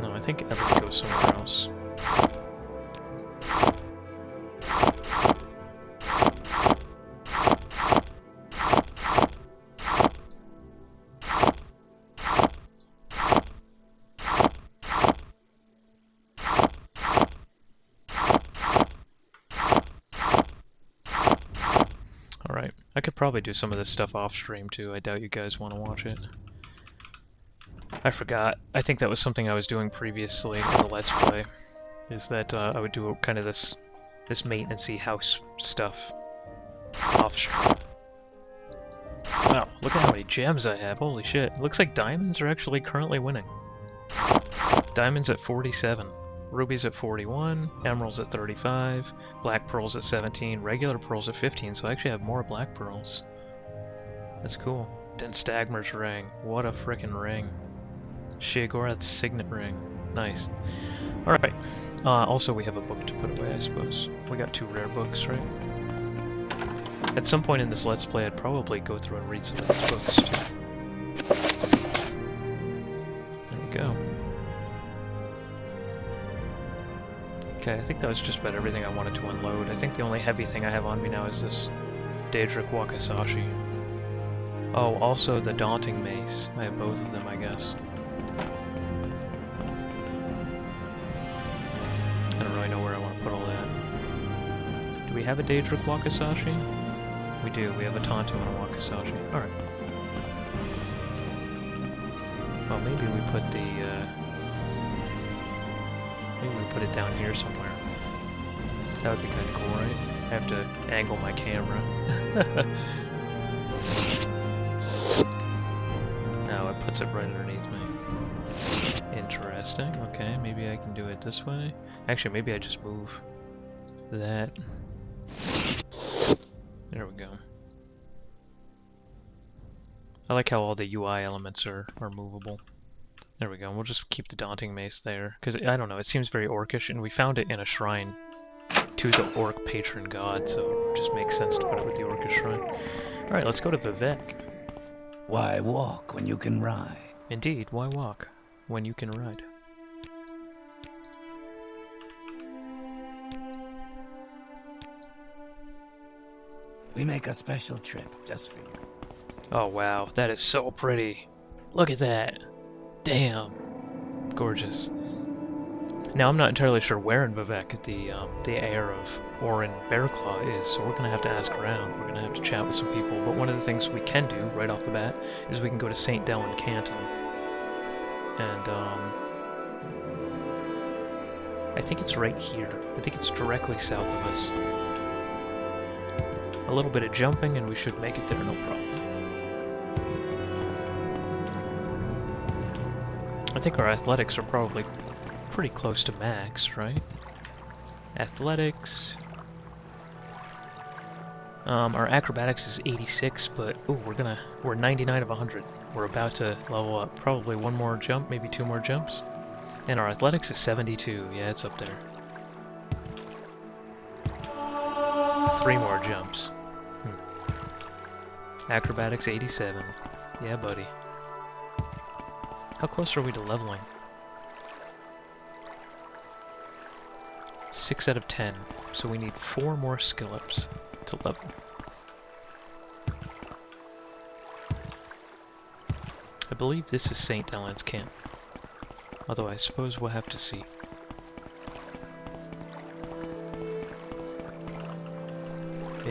No, I think everything goes somewhere else. Alright, I could probably do some of this stuff off stream too. I doubt you guys want to watch it. I forgot. I think that was something I was doing previously in the Let's Play, is that I would do kind of this maintenance-y house stuff off stream. Wow, look at how many gems I have. Holy shit. It looks like diamonds are actually currently winning. Diamonds at 47. Rubies at 41, emeralds at 35, black pearls at 17, regular pearls at 15, so I actually have more black pearls. That's cool. Den Stagmer's ring. What a frickin' ring. Sheogorath's signet ring. Nice. Alright. Also, we have a book to put away, I suppose. We got 2 rare books, right? At some point in this Let's Play, I'd probably go through and read some of these books, too. There we go. Okay, I think that was just about everything I wanted to unload. I think the only heavy thing I have on me now is this Daedric Wakizashi. Oh, also the Daunting Mace. I have both of them, I guess. I don't really know where I want to put all that. Do we have a Daedric Wakizashi? We do. We have a Tonto and a Wakizashi. Alright. Well, maybe we put the, maybe we put it down here somewhere. That would be kind of cool, right? I have to angle my camera. Now it puts it right underneath me. Interesting. Okay, maybe I can do it this way. Actually, maybe I just move that. There we go. I like how all the UI elements are movable. There we go. We'll just keep the Daunting Mace there. Because, I don't know, it seems very orcish, and we found it in a shrine to the orc patron god, so it just makes sense to put it with the orcish shrine. Alright, let's go to Vivek. Why walk when you can ride? Indeed, why walk when you can ride? We make a special trip just for you. Oh wow, that is so pretty. Look at that. Damn. Gorgeous. Now I'm not entirely sure where in Vivek the heir of Orin Bearclaw is, so we're gonna have to ask around. We're gonna have to chat with some people. But one of the things we can do right off the bat is we can go to St. Dellen Canton. And I think it's right here. I think it's directly south of us. A little bit of jumping and we should make it there, no problem. I think our athletics are probably pretty close to max, right? Athletics. Our acrobatics is 86, but ooh, we're 99 of 100. We're about to level up. Probably one more jump, maybe 2 more jumps. And our athletics is 72. Yeah, it's up there. 3 more jumps. Acrobatics 87. Yeah, buddy. How close are we to leveling? 6 out of 10. So we need 4 more skill ups to level. I believe this is St. Dellen's camp. Although I suppose we'll have to see.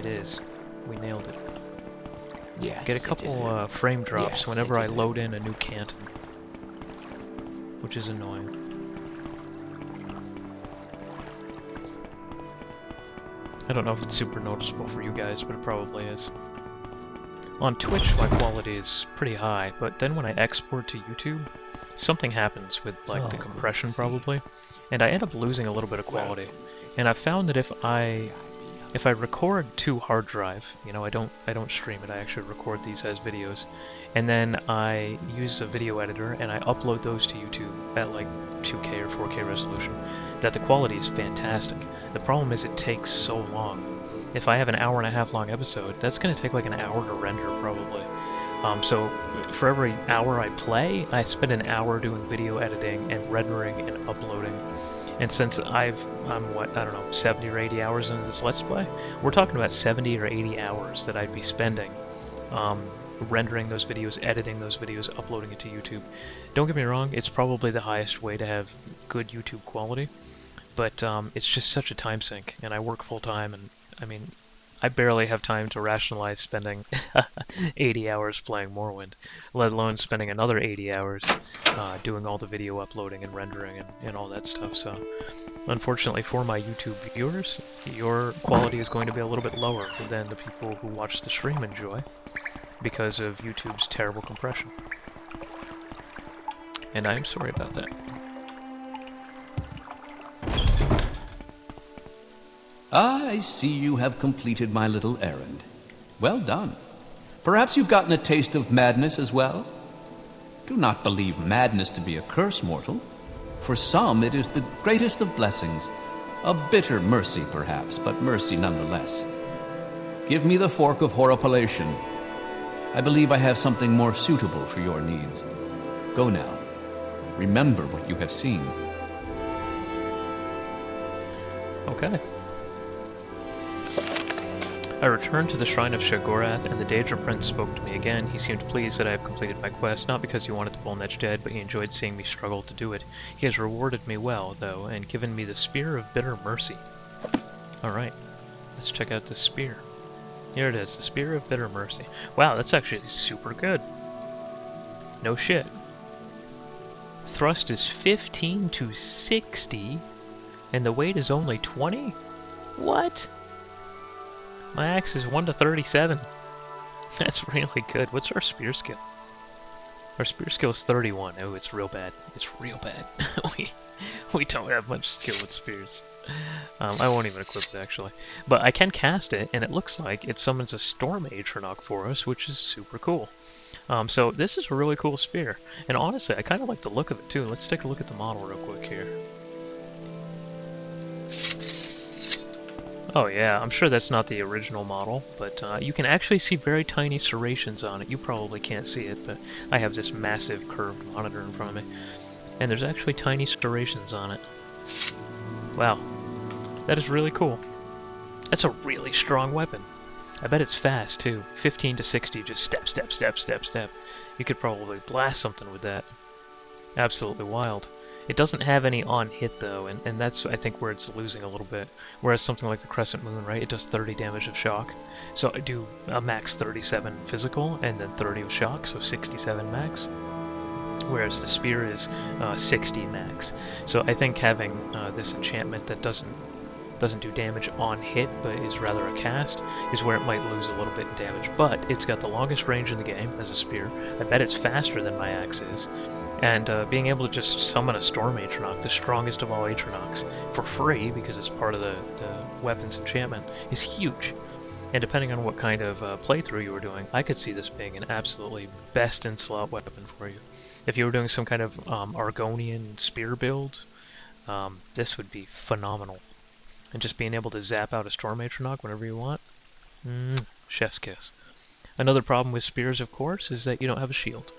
it is. We nailed it. Yes. Get a couple frame drops Yes, whenever it I is load in a new canton, which is annoying. I don't know if it's super noticeable for you guys, but it probably is. On Twitch, my quality is pretty high, but then when I export to YouTube, something happens with like the compression probably, and I end up losing a little bit of quality. And I've found that if I record to hard drive, you know, I don't stream it, I actually record these as videos, and then I use a video editor and I upload those to YouTube at like 2K or 4K resolution, that the quality is fantastic. The problem is it takes so long. If I have an hour and a half long episode, that's going to take like an hour to render probably. So for every hour I play, I spend an hour doing video editing and rendering and uploading. And since I'm what, I don't know, 70 or 80 hours into this Let's Play, we're talking about 70 or 80 hours that I'd be spending rendering those videos, editing those videos, uploading it to YouTube. Don't get me wrong, it's probably the highest way to have good YouTube quality, but it's just such a time sink, and I work full time, and I mean, I barely have time to rationalize spending 80 hours playing Morrowind, let alone spending another 80 hours doing all the video uploading and rendering and all that stuff. So, unfortunately for my YouTube viewers, your quality is going to be a little bit lower than the people who watch the stream enjoy because of YouTube's terrible compression. And I am sorry about that. I see you have completed my little errand. Well done. Perhaps you've gotten a taste of madness as well? Do not believe madness to be a curse, mortal. For some, it is the greatest of blessings. A bitter mercy, perhaps, but mercy nonetheless. Give me the fork of horripilation. I believe I have something more suitable for your needs. Go now. Remember what you have seen. Okay. I returned to the shrine of Sheogorath, and the Daedric Prince spoke to me again. He seemed pleased that I have completed my quest, not because he wanted the Bull Netch dead, but he enjoyed seeing me struggle to do it. He has rewarded me well, though, and given me the Spear of Bitter Mercy. Alright, let's check out the spear. Here it is, the Spear of Bitter Mercy. Wow, that's actually super good. No shit. Thrust is 15 to 60, and the weight is only 20? What? My axe is 1 to 37. That's really good. What's our spear skill? Our spear skill is 31. Oh, it's real bad. It's real bad. we don't have much skill with spears. I won't even equip it, actually. But I can cast it, and it looks like it summons a Storm Atronach for us, which is super cool. So this is a really cool spear. And honestly, I kind of like the look of it, too. Let's take a look at the model real quick here. Oh yeah, I'm sure that's not the original model, but you can actually see very tiny serrations on it. You probably can't see it, but I have this massive curved monitor in front of me. And there's actually tiny serrations on it. Wow. That is really cool. That's a really strong weapon. I bet it's fast, too. 15 to 60, just step, step, step, step, step. You could probably blast something with that. Absolutely wild. It doesn't have any on-hit, though, and that's, I think, where it's losing a little bit. Whereas something like the Crescent Moon, right, it does 30 damage of shock. So I do a max 37 physical, and then 30 of shock, so 67 max. Whereas the spear is 60 max. So I think having this enchantment that doesn't do damage on hit, but is rather a cast, is where it might lose a little bit in damage. But it's got the longest range in the game as a spear. I bet it's faster than my axe is. And being able to just summon a Storm Atronach, the strongest of all Atronachs, for free, because it's part of the weapon's enchantment, is huge. And depending on what kind of playthrough you were doing, I could see this being an absolutely best-in-slot weapon for you. If you were doing some kind of Argonian spear build, this would be phenomenal. And just being able to zap out a Storm Atronach whenever you want, chef's kiss. Another problem with spears, of course, is that you don't have a shield.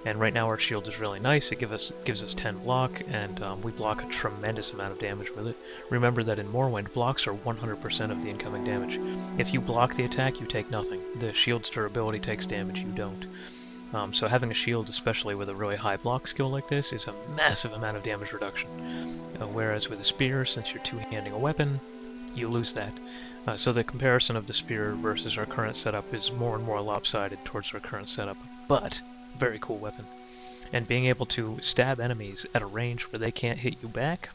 And right now our shield is really nice. It gives us 10 block, and we block a tremendous amount of damage with it. Remember that in Morrowind, blocks are 100% of the incoming damage. If you block the attack, you take nothing. The shield's durability takes damage, you don't. So having a shield, especially with a really high block skill like this, is a massive amount of damage reduction. Whereas with a spear, since you're two-handing a weapon, you lose that. So the comparison of the spear versus our current setup is more and more lopsided towards our current setup, but very cool weapon. And being able to stab enemies at a range where they can't hit you back,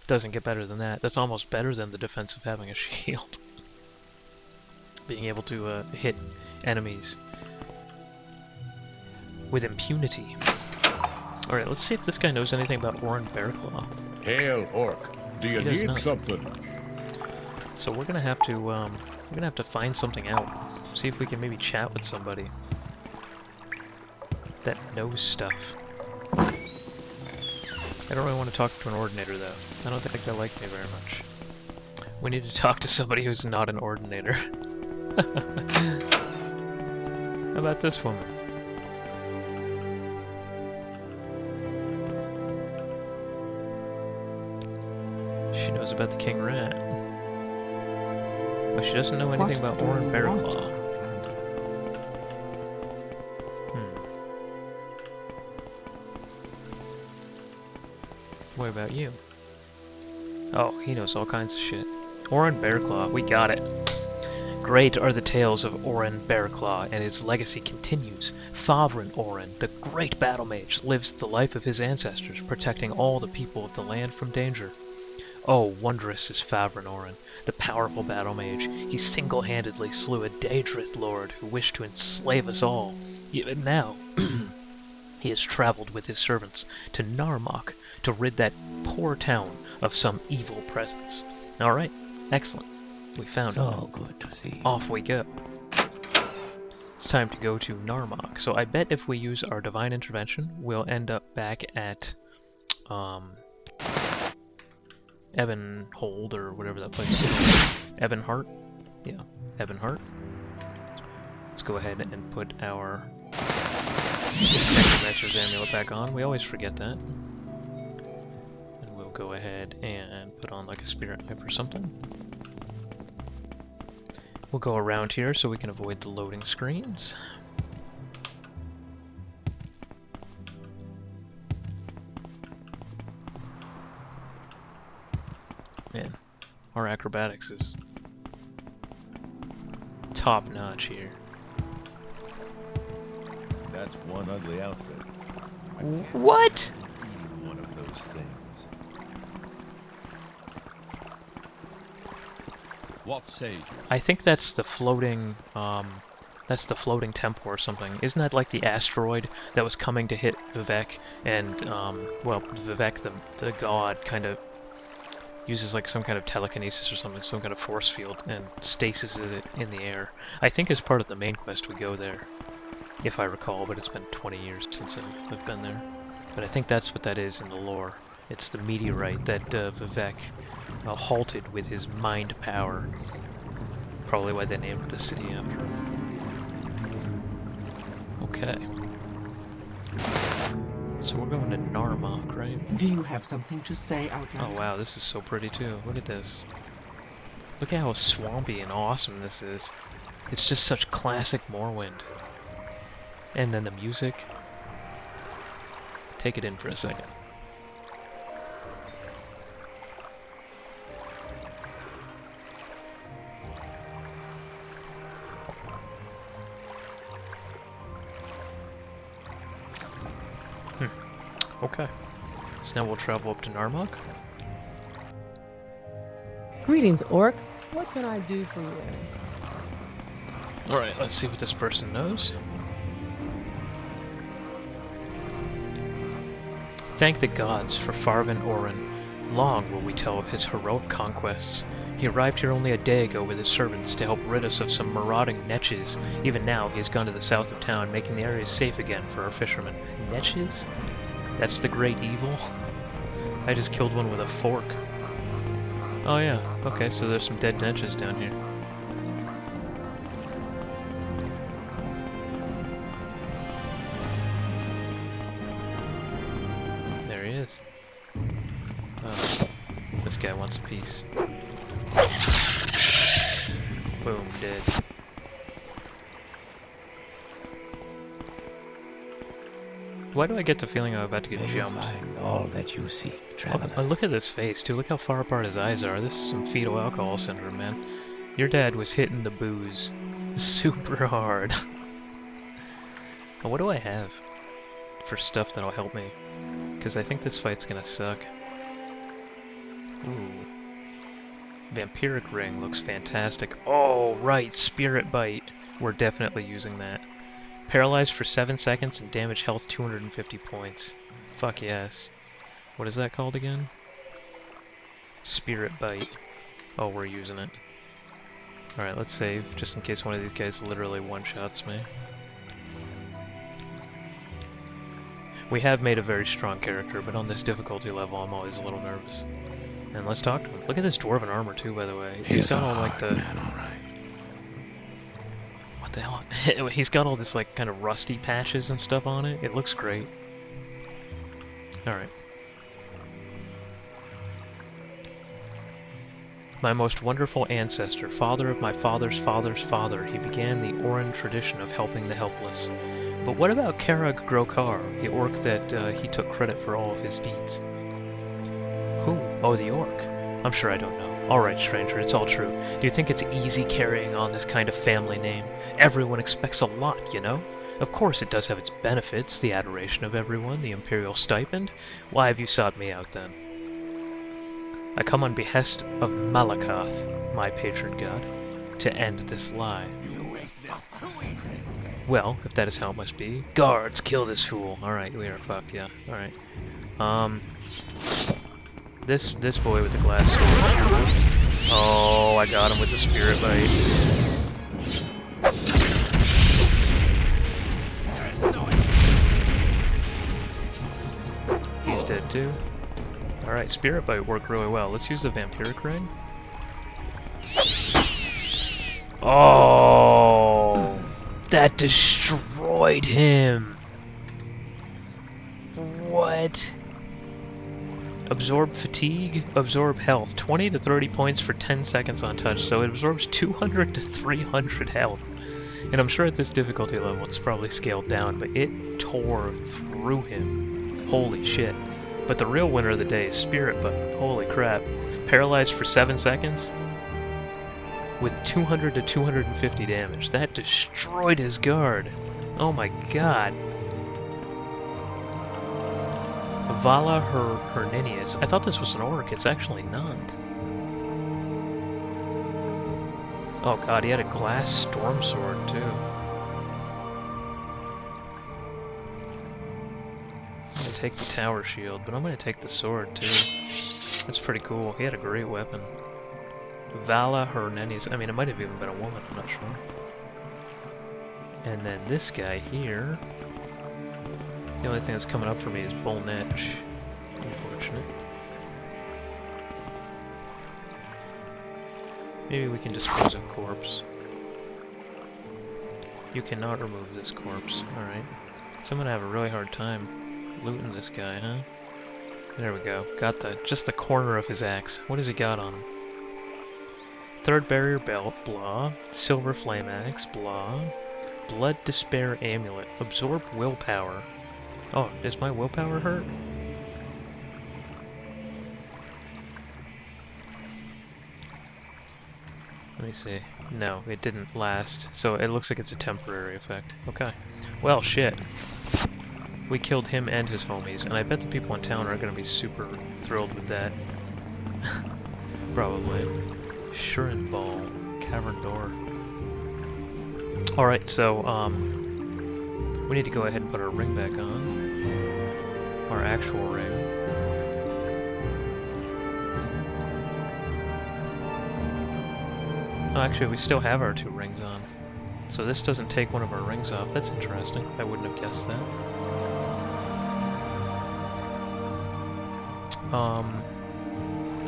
doesn't get better than that. That's almost better than the defense of having a shield. Being able to hit enemies with impunity. Alright, let's see if this guy knows anything about Orin Bearclaw. Hail, Orc. Do you He does need not. something? So we're gonna have to find something out. See if we can maybe chat with somebody that knows stuff. I don't really want to talk to an Ordinator though. I don't think they like me very much. We need to talk to somebody who's not an Ordinator. How about this woman? She knows about the King Rat. But she doesn't know anything about Orin Bearclaw. What about you? Oh, he knows all kinds of shit. Orin Bearclaw, we got it. Great are the tales of Orin Bearclaw, and his legacy continues. Favrin Orin, the great battle mage, lives the life of his ancestors, protecting all the people of the land from danger. Oh, wondrous is Favrin Orin, the powerful battle mage. He single-handedly slew a Daedric lord who wished to enslave us all. Yet now, he has traveled with his servants to Narmak to rid that poor town of some evil presence. Alright, excellent. We found him. So good to see you. Off we go. It's time to go to Narmak. So I bet if we use our Divine Intervention, we'll end up back at Ebonhold, or whatever that place is called. Ebonheart? Yeah, Ebonheart. Let's go ahead and put our Necromancer's Amulet back on. We always forget that. And we'll go ahead and put on like a Spirit Knife or something. We'll go around here so we can avoid the loading screens. Man, our acrobatics is top notch here. That's one ugly outfit. I can't What? be one of those things. What say you? I think that's the floating temple or something. Isn't that like the asteroid that was coming to hit Vivek, and well, Vivek the god kind of uses like some kind of telekinesis or something, some kind of force field, and stasis it in the air. I think as part of the main quest we go there, if I recall, but it's been 20 years since I've been there. But I think that's what that is in the lore. It's the meteorite that Vivek halted with his mind power. Probably why they named the city after him. Okay. So we're going to Narmak, right? Do you have something to say out loud? Oh wow, this is so pretty too. Look at this. Look at how swampy and awesome this is. It's just such classic Morrowind. And then the music. Take it in for a second. Okay. So now we'll travel up to Narmak. Greetings, Orc. What can I do for you? Alright, let's see what this person knows. Thank the gods for Farvin Orin. Long will we tell of his heroic conquests. He arrived here only a day ago with his servants to help rid us of some marauding netches. Even now, he has gone to the south of town, making the area safe again for our fishermen. Netches? That's the great evil? I just killed one with a fork. Oh yeah, okay, so there's some dead netches down here. There he is. This guy wants a piece. Boom, dead. Why do I get the feeling I'm about to get May you jumped? find all that you seek, traveler. Oh, look at this face, too. Look how far apart his eyes are. This is some fetal alcohol syndrome, man. Your dad was hitting the booze super hard. What do I have for stuff that'll help me? Because I think this fight's gonna suck. Ooh. Vampiric Ring looks fantastic. Oh, right, Spirit Bite. We're definitely using that. Paralyzed for 7 seconds and damage health 250 points. Fuck yes. What is that called again? Spirit Bite. Oh, we're using it. Alright, let's save, just in case one of these guys literally one-shots me. We have made a very strong character, but on this difficulty level I'm always a little nervous. And let's talk to him. Look at this dwarven armor too, by the way. He's got all like the... Man, all right. What the hell? He's got all this like kind of rusty patches and stuff on it. It looks great. Alright. My most wonderful ancestor, father of my father's father's father, he began the Orin tradition of helping the helpless. But what about Karag Grokar, the orc that he took credit for all of his deeds? Who? Oh, the orc. I'm sure I don't know. Alright, stranger, it's all true. Do you think it's easy carrying on this kind of family name? Everyone expects a lot, you know? Of course it does have its benefits, the adoration of everyone, the imperial stipend. Why have you sought me out, then? I come on behest of Malacath, my patron god, to end this lie. Well, if that is how it must be. Guards, kill this fool. Alright, we are fucked, yeah. Alright. This boy with the glass sword. Oh, I got him with the spirit bite. He's dead too. Alright, spirit bite worked really well. Let's use the vampiric ring. Oh, that destroyed him. What? Absorb fatigue, absorb health. 20 to 30 points for 10 seconds on touch, so it absorbs 200 to 300 health. And I'm sure at this difficulty level it's probably scaled down, but it tore through him. Holy shit. But the real winner of the day is Spirit Bite. Holy crap. Paralyzed for 7 seconds with 200 to 250 damage. That destroyed his guard. Oh my god. Vala Herninius. I thought this was an orc. It's actually not. Oh god, he had a glass storm sword too. I'm gonna take the tower shield, but I'm gonna take the sword too. That's pretty cool. He had a great weapon. Vala Herninius. I mean, it might have even been a woman. I'm not sure. And then this guy here. The only thing that's coming up for me is Bull Netch. Unfortunate. Maybe we can dispose of corpse. You cannot remove this corpse. Alright. So I'm gonna have a really hard time looting this guy, huh? There we go. Got just the corner of his axe. What has he got on him? Third barrier belt, blah. Silver flame axe, blah. Blood despair amulet. Absorb willpower. Oh, is my willpower hurt? Let me see. No, it didn't last, so it looks like it's a temporary effect. Okay. Well, shit. We killed him and his homies, and I bet the people in town are going to be super thrilled with that. Probably. Shurin Ball. Cavern door. Alright, so, we need to go ahead and put our ring back on. Our actual ring. Oh, actually, we still have our 2 rings on. So this doesn't take one of our rings off. That's interesting. I wouldn't have guessed that.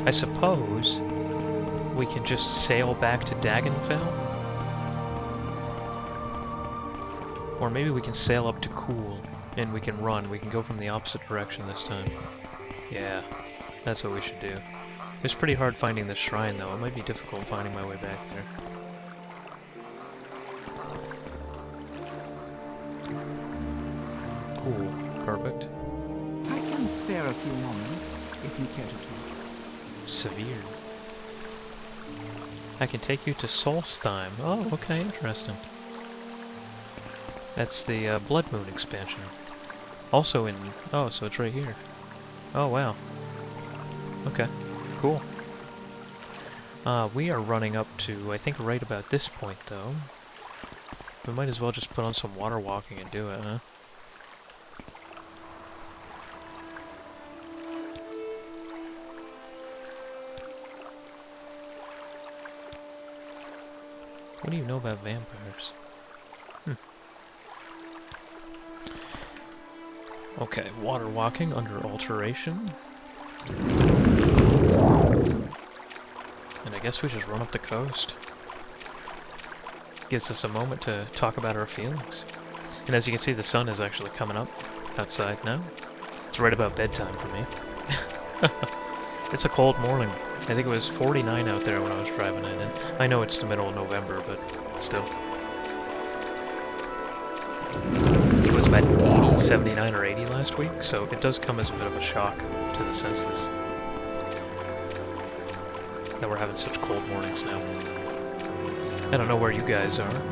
I suppose we can just sail back to Dagenfell? Or maybe we can sail up to Cool, and we can run. We can go from the opposite direction this time. Yeah, that's what we should do. It's pretty hard finding this shrine, though. It might be difficult finding my way back there. Cool. perfect. I can spare a few moments, if you care to talk. Severe. I can take you to Solstheim. Oh, okay, interesting. That's the Blood Moon expansion. Also in... Oh, so it's right here. Oh, wow. Okay, cool. We are running up to, I think, right about this point, though. We might as well just put on some water walking and do it, huh? What do you know about vampires? Okay, water walking under alteration. And I guess we just run up the coast. Gives us a moment to talk about our feelings. And as you can see, the sun is actually coming up outside now. It's right about bedtime for me. It's a cold morning. I think it was 49 out there when I was driving in, and I know it's the middle of November, but still. I think it was about 80, 79, or 80 last week, so it does come as a bit of a shock to the senses that we're having such cold mornings now. I don't know where you guys are.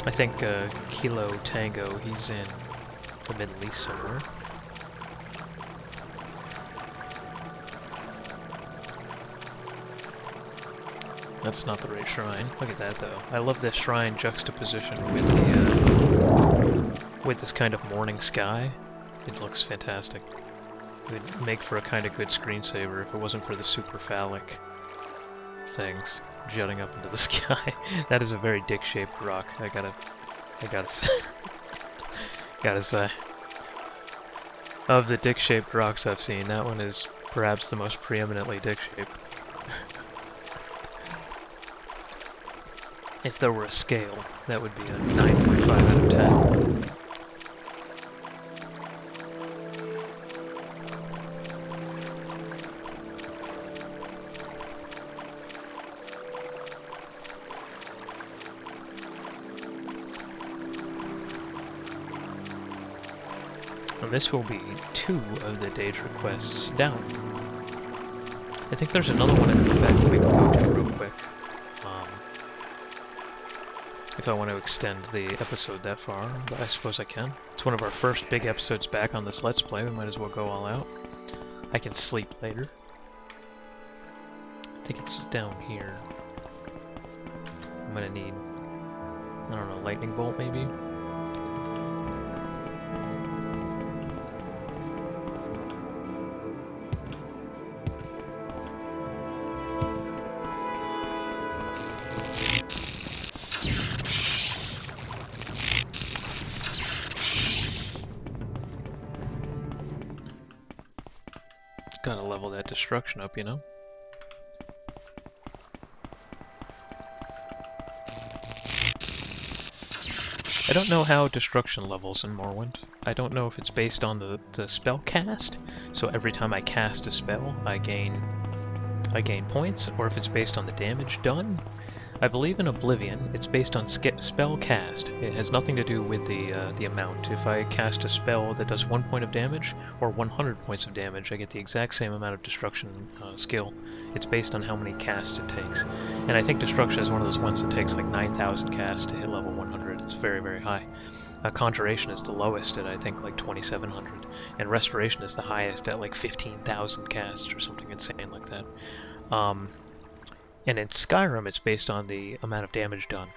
I think Kilo Tango, he's in the Middle East somewhere. That's not the right shrine. Look at that, though. I love this shrine juxtaposition with the with this kind of morning sky. It looks fantastic. It would make for a kind of good screensaver if it wasn't for the super phallic things jutting up into the sky. That is a very dick-shaped rock. I gotta say. Gotta say. Of the dick-shaped rocks I've seen, that one is perhaps the most preeminently dick-shaped. If there were a scale, that would be a 9.5 out of 10. And this will be 2 of the Daedric Quests down. I think there's another one in the Vivek we can go to real quick. If I want to extend the episode that far, but I suppose I can. It's one of our first big episodes back on this Let's Play, we might as well go all out. I can sleep later. I think it's down here. I'm gonna need, I don't know, lightning bolt maybe? Gotta level that destruction up, you know? I don't know how destruction levels in Morrowind. I don't know if it's based on the spell cast, so every time I cast a spell, I gain points, or if it's based on the damage done. I believe in Oblivion, it's based on spell cast. It has nothing to do with the amount. If I cast a spell that does 1 point of damage, or 100 points of damage, I get the exact same amount of destruction skill. It's based on how many casts it takes. And I think destruction is one of those ones that takes like 9,000 casts to hit level 100. It's very, very high. Conjuration is the lowest at I think like 2,700, and Restoration is the highest at like 15,000 casts or something insane like that. And in Skyrim, it's based on the amount of damage done.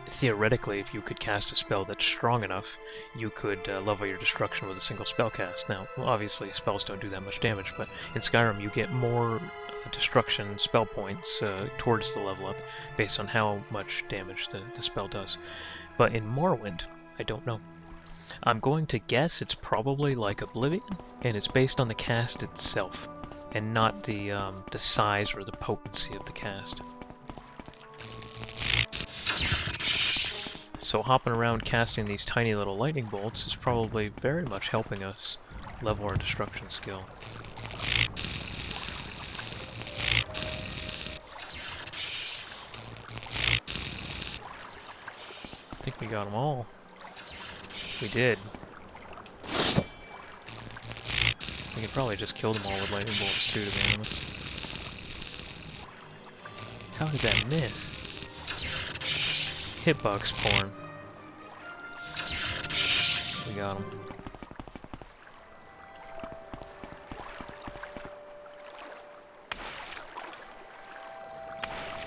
Theoretically, if you could cast a spell that's strong enough, you could level your destruction with a single spell cast. Now, obviously, spells don't do that much damage, but in Skyrim, you get more destruction spell points towards the level up based on how much damage the spell does. But in Morrowind, I don't know. I'm going to guess it's probably like Oblivion, and it's based on the cast itself, and not the size or the potency of the cast. So hopping around casting these tiny little lightning bolts is probably very much helping us level our destruction skill. I think we got them all. We did. We could probably just kill them all with lightning bolts too, to be honest. How did that miss? Hitbox porn. We got him.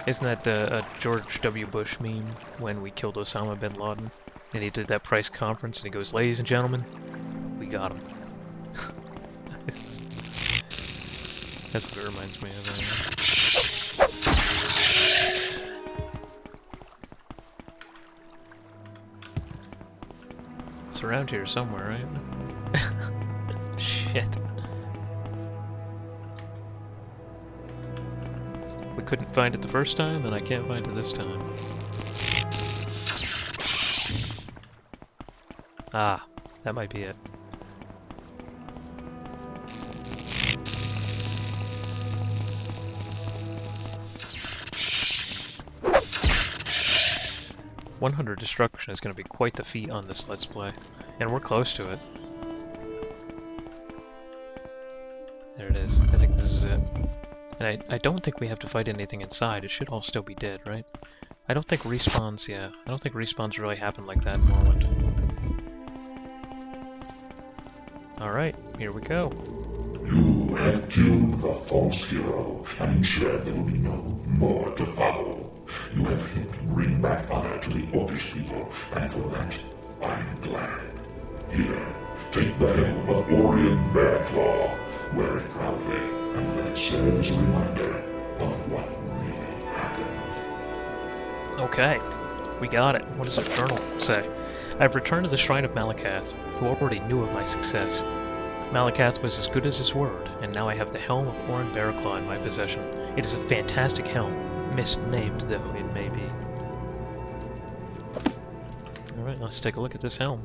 Isn't that a George W. Bush meme when we killed Osama bin Laden? And he did that press conference and he goes, "Ladies and gentlemen, we got him." That's what it reminds me of. It's around here somewhere, right? Shit. We couldn't find it the first time, and I can't find it this time. Ah, that might be it. "100 destruction is going to be quite the feat on this Let's Play, and we're close to it. There it is. I think this is it. And I don't think we have to fight anything inside. It should all still be dead, right? I don't think respawns, yeah. I don't think respawns really happen like that in Morrowind. Alright, here we go. You have killed the false hero and ensured there will be no more to follow. You have helped bring back honor to the Orcish people, and for that, I'm glad. Here, take the helm of Orion Bearclaw. Wear it proudly, and let it serve as a reminder of what really happened. Okay, we got it. What does our journal say? "I've returned to the Shrine of Malacath, who already knew of my success. Malacath was as good as his word, and now I have the helm of Orion Bearclaw in my possession. It is a fantastic helm, misnamed though it may be." Alright, let's take a look at this helm.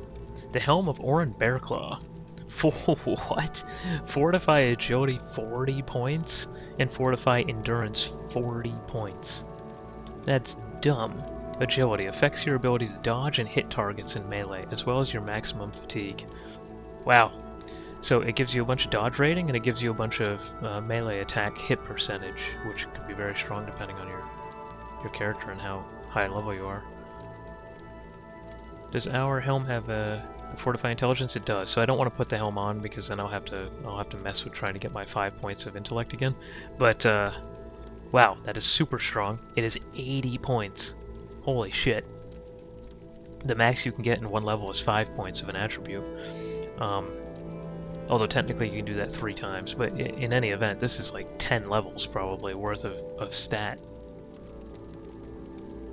The helm of Orion Bearclaw. For what? Fortify agility 40 points, and fortify endurance 40 points. That's dumb. Agility affects your ability to dodge and hit targets in melee, as well as your maximum fatigue. Wow. So it gives you a bunch of dodge rating, and it gives you a bunch of melee attack hit percentage, which could be very strong depending on your character and how high level you are. Does our helm have a fortify intelligence? It does. So I don't want to put the helm on because then I'll have to mess with trying to get my 5 points of intellect again. But wow, that is super strong. It is 80 points. Holy shit. The max you can get in one level is 5 points of an attribute. Although technically you can do that 3 times, but in any event, this is like 10 levels probably worth of stat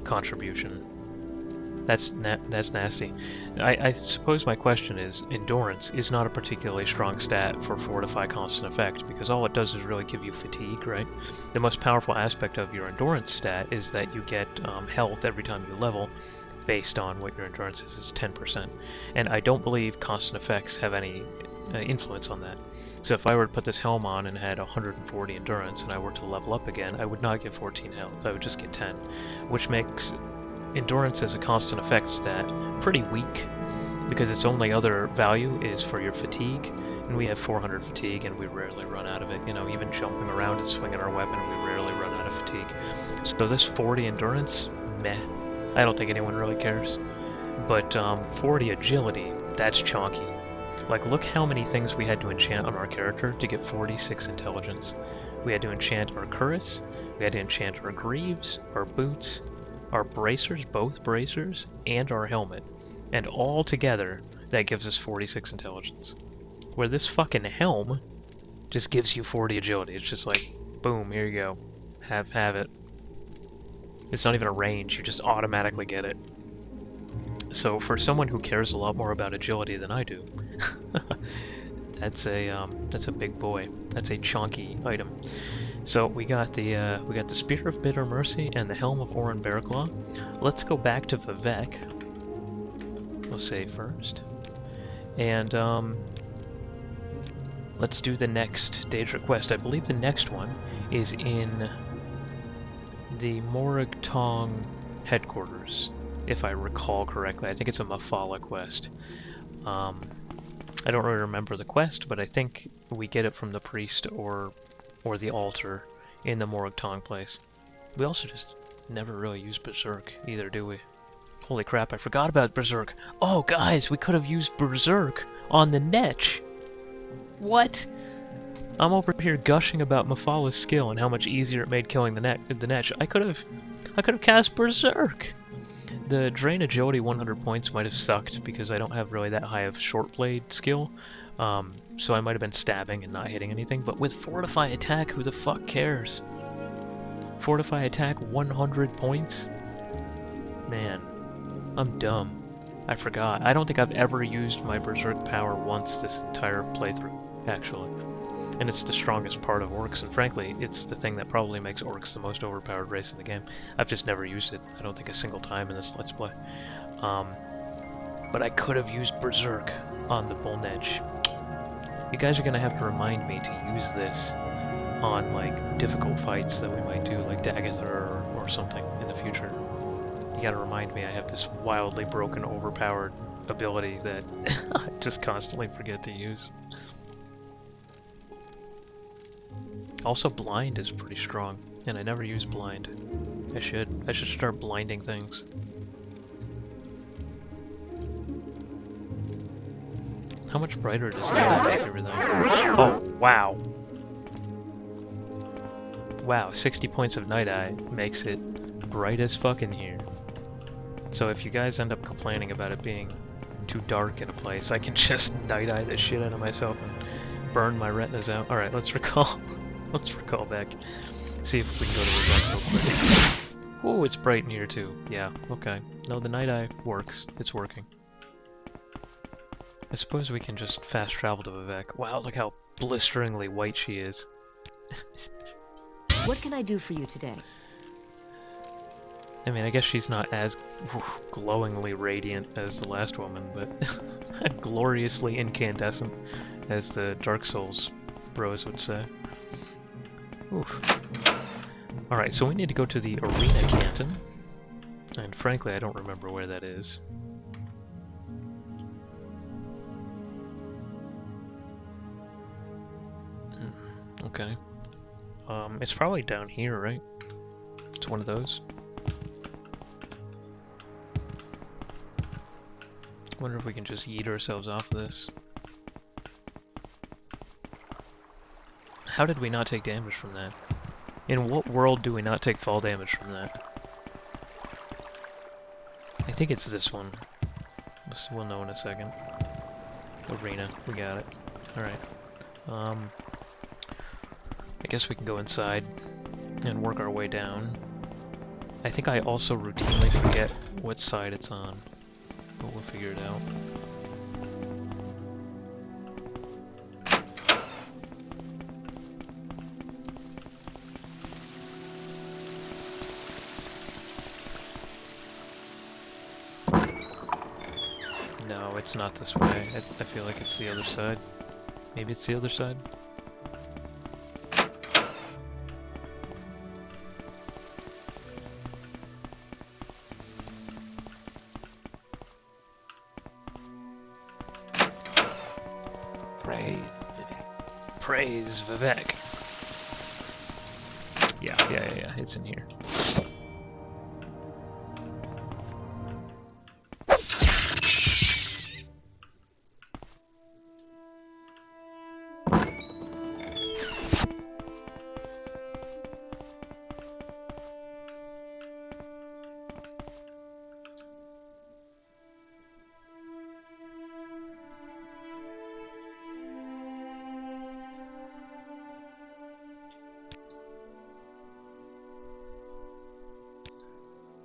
contribution. That's nasty. I suppose my question is, endurance is not a particularly strong stat for Fortify Constant Effect, because all it does is really give you fatigue, right? The most powerful aspect of your endurance stat is that you get health every time you level, based on what your endurance is 10%. And I don't believe constant effects have any influence on that. So if I were to put this helm on and had 140 endurance and I were to level up again, I would not get 14 health, I would just get 10, which makes endurance as a constant effect stat pretty weak, because its only other value is for your fatigue, and we have 400 fatigue and we rarely run out of it. You know, even jumping around and swinging our weapon, we rarely run out of fatigue. So this 40 endurance, meh. I don't think anyone really cares. But 40 agility, that's chonky. Like, look how many things we had to enchant on our character to get 46 intelligence. We had to enchant our cuirass, we had to enchant our greaves, our boots, our bracers, both bracers, and our helmet. And all together, that gives us 46 intelligence. Where this fucking helm just gives you 40 agility. It's just like, boom, here you go. Have it. It's not even a range, you just automatically get it. So for someone who cares a lot more about agility than I do, that's a big boy. That's a chonky item. So we got the Spear of Bitter Mercy and the Helm of Orion Bearclaw. Let's go back to Vivek. We'll save first, and let's do the next Daedric quest. I believe the next one is in the Moragtong headquarters, if I recall correctly. I think it's a Mephala quest. I don't really remember the quest, but I think we get it from the priest or the altar in the Morag place. We also just never really use Berserk either, do we? Holy crap, I forgot about Berserk. Oh, guys, we could have used Berserk on the Netch. What? I'm over here gushing about Mephala's skill and how much easier it made killing the Netch. I could have cast Berserk. The Drain Agility 100 points might have sucked because I don't have really that high of short blade skill. So I might have been stabbing and not hitting anything. But with Fortify Attack, who the fuck cares? Fortify Attack 100 points? Man, I'm dumb. I forgot. I don't think I've ever used my Berserk power once this entire playthrough, actually. And it's the strongest part of Orcs, and frankly, it's the thing that probably makes Orcs the most overpowered race in the game. I've just never used it, I don't think, a single time in this Let's Play. But I could have used Berserk on the Bull Netch. You guys are going to have to remind me to use this on, like, difficult fights that we might do, like Dagather or something in the future. You gotta remind me I have this wildly broken, overpowered ability that I just constantly forget to use. Also, blind is pretty strong, and I never use blind. I should start blinding things. How much brighter does that make everything? Oh, wow. Wow, 60 points of Night Eye makes it bright as fuck in here. So if you guys end up complaining about it being too dark in a place, I can just Night Eye the shit out of myself and burn my retinas out. Alright, let's recall. Let's recall back. See if we can go to the back real quick. Oh, it's bright in here too. Yeah, okay. No, the Night Eye works. It's working. I suppose we can just fast travel to Vivek. Wow, look how blisteringly white she is. What can I do for you today? I mean, I guess she's not as glowingly radiant as the last woman, but gloriously incandescent, as the Dark Souls bros would say. Oof. Alright, so we need to go to the Arena Canton, and frankly, I don't remember where that is. Okay. It's probably down here, right? It's one of those. Wonder if we can just yeet ourselves off of this. How did we not take damage from that? In what world do we not take fall damage from that? I think it's this one. We'll know in a second. Arena, we got it. Alright. I guess we can go inside and work our way down. I think I also routinely forget what side it's on, but we'll figure it out. No, it's not this way. I feel like it's the other side. Maybe it's the other side? Praise Vivek. Praise Vivek. Yeah, it's in here.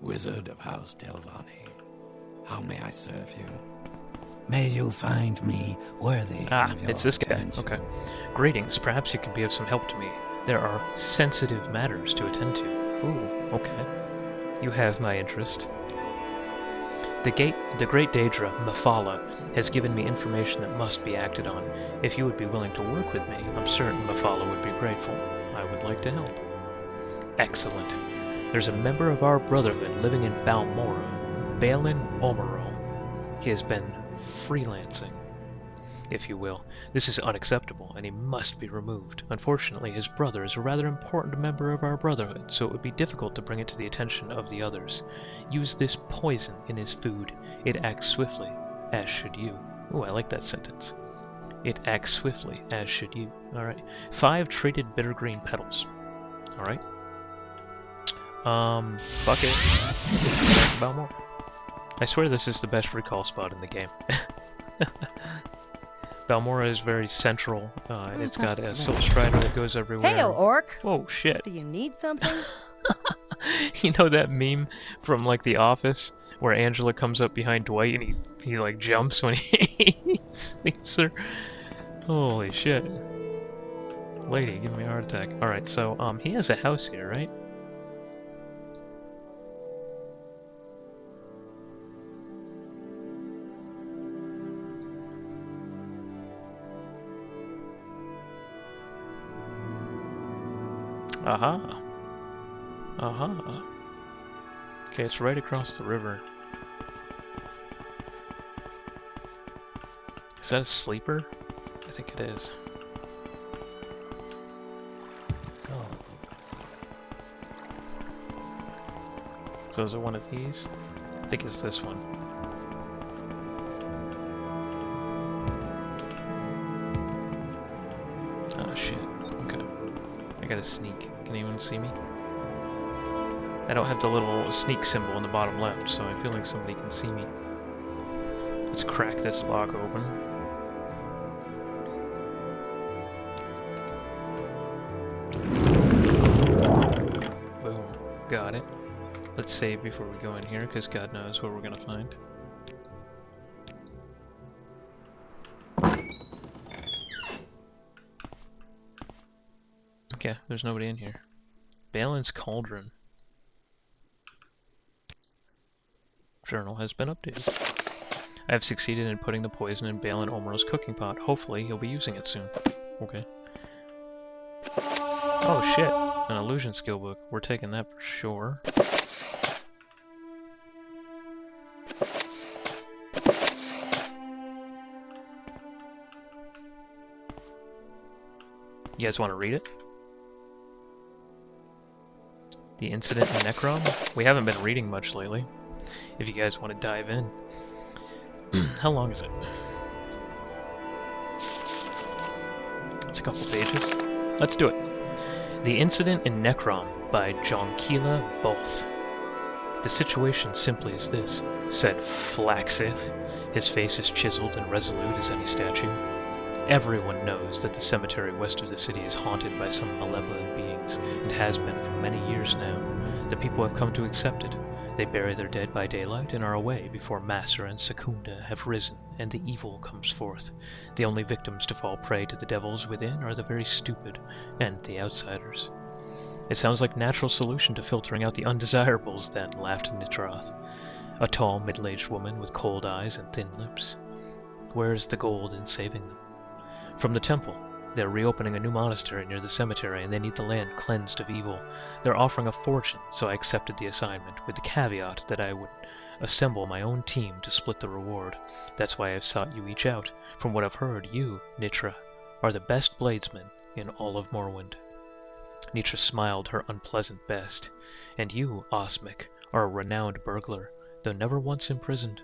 Wizard of House Delvani, how may I serve you? May you find me worthy of your it's this guy. attention. Okay. Greetings. Perhaps you can be of some help to me. There are sensitive matters to attend to. Ooh, okay. You have my interest. The great Daedra, Mephala, has given me information that must be acted on. If you would be willing to work with me, I'm certain Mephala would be grateful. I would like to help. Excellent. There's a member of our Brotherhood living in Balmoral, Balin Omero. He has been freelancing, if you will. This is unacceptable, and he must be removed. Unfortunately, his brother is a rather important member of our brotherhood, so it would be difficult to bring it to the attention of the others. Use this poison in his food. It acts swiftly, as should you. Ooh, I like that sentence. It acts swiftly, as should you. Alright. 5 treated bitter green petals. Alright. Fuck it. Let's go back to Balmora. I swear this is the best recall spot in the game. Balmora is very central. It's got a silk strider that goes everywhere. Hey, orc! Whoa, shit. Do you need something? You know that meme from, like, The Office, where Angela comes up behind Dwight and he like, jumps when he sees her? Holy shit. Lady, give me a heart attack. Alright, so, he has a house here, right? Aha. Aha. Okay, it's right across the river. Is that a sleeper? I think it is. So is it one of these? I think it's this one. Oh shit. Okay. I gotta sneak. Can anyone see me? I don't have the little sneak symbol in the bottom left, so I feel like somebody can see me. Let's crack this lock open. Boom. Got it. Let's save before we go in here, because God knows what we're gonna find. Okay, there's nobody in here. Balin's Cauldron. Journal has been updated. I have succeeded in putting the poison in Balin Omro's cooking pot. Hopefully, he'll be using it soon. Okay. Oh shit, an illusion skill book. We're taking that for sure. You guys want to read it? The incident in Necrom? We haven't been reading much lately. If you guys want to dive in. How long is it? It's a couple pages. Let's do it. The Incident in Necrom by Jonkila Both. The situation simply is this, said Flaxith. His face is chiseled and resolute as any statue. Everyone knows that the cemetery west of the city is haunted by some malevolent beings, and has been for many years now. The people have come to accept it. They bury their dead by daylight and are away before Master and Secunda have risen, and the evil comes forth. The only victims to fall prey to the devils within are the very stupid, and the outsiders. It sounds like a natural solution to filtering out the undesirables, then, laughed Nitrath, a tall, middle-aged woman with cold eyes and thin lips. Where is the gold in saving them? From the temple. They're reopening a new monastery near the cemetery, and they need the land cleansed of evil. They're offering a fortune, so I accepted the assignment, with the caveat that I would assemble my own team to split the reward. That's why I've sought you each out. From what I've heard, you, Nitra, are the best bladesman in all of Morrowind. Nitra smiled her unpleasant best. And you, Osmic, are a renowned burglar, though never once imprisoned.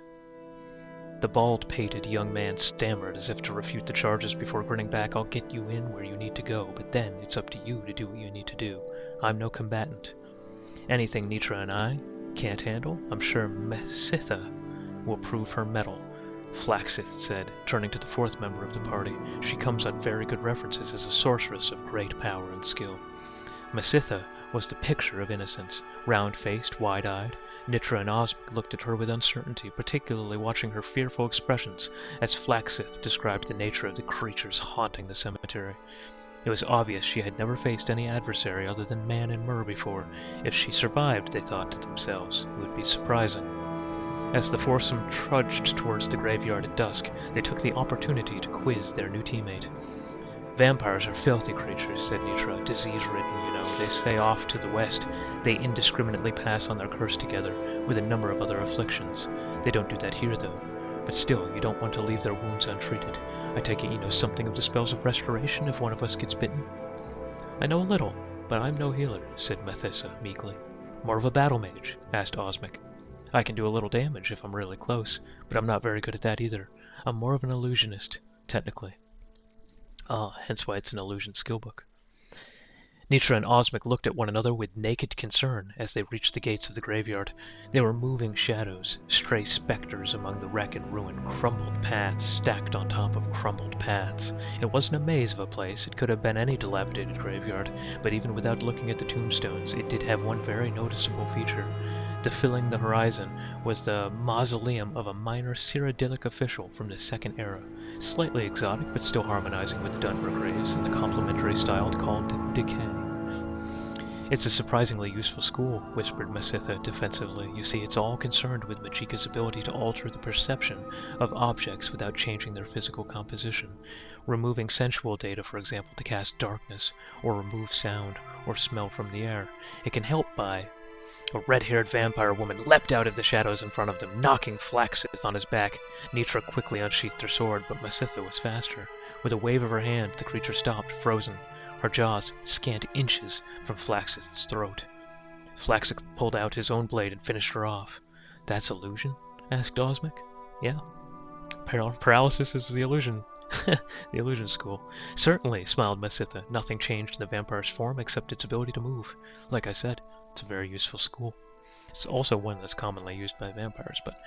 The bald-pated young man stammered as if to refute the charges before grinning back. I'll get you in where you need to go, but then it's up to you to do what you need to do. I'm no combatant. Anything Nitra and I can't handle, I'm sure Mesitha will prove her mettle, Flaxith said, turning to the fourth member of the party. She comes on very good references as a sorceress of great power and skill. Mesitha was the picture of innocence, round-faced, wide-eyed. Nitra and Osmic looked at her with uncertainty, particularly watching her fearful expressions as Flaxith described the nature of the creatures haunting the cemetery. It was obvious she had never faced any adversary other than man and Myrrh before. If she survived, they thought to themselves, it would be surprising. As the foursome trudged towards the graveyard at dusk, they took the opportunity to quiz their new teammate. Vampires are filthy creatures, said Nitra, disease-ridden, you know. They stay off to the west. They indiscriminately pass on their curse together, with a number of other afflictions. They don't do that here, though. But still, you don't want to leave their wounds untreated. I take it you know something of the spells of restoration if one of us gets bitten? I know a little, but I'm no healer, said Mephala meekly. More of a battle mage, asked Osmic. I can do a little damage if I'm really close, but I'm not very good at that either. I'm more of an illusionist, technically. Ah, hence why it's an illusion skillbook. Nitra and Osmic looked at one another with naked concern as they reached the gates of the graveyard. They were moving shadows, stray specters among the wreck and ruin, crumbled paths stacked on top of crumbled paths. It wasn't a maze of a place, it could have been any dilapidated graveyard, but even without looking at the tombstones, it did have one very noticeable feature. Defilling the horizon was the mausoleum of a minor Cyrodiilic official from the Second Era, slightly exotic but still harmonizing with the Dunmer graves in the complementary style called Decay. It's a surprisingly useful school, whispered Mephala defensively. You see, it's all concerned with Majika's ability to alter the perception of objects without changing their physical composition. Removing sensual data, for example, to cast darkness, or remove sound or smell from the air. It can help by... A red-haired vampire woman leapt out of the shadows in front of them, knocking Flaxith on his back. Nitra quickly unsheathed her sword, but Mephala was faster. With a wave of her hand, the creature stopped, frozen, her jaws scant inches from Flaxith's throat. Flaxith pulled out his own blade and finished her off. That's illusion? Asked Osmic. Yeah. Paralysis is the illusion. The illusion school. Certainly, smiled Mephala. Nothing changed in the vampire's form except its ability to move. Like I said, it's a very useful school. It's also one that's commonly used by vampires, but...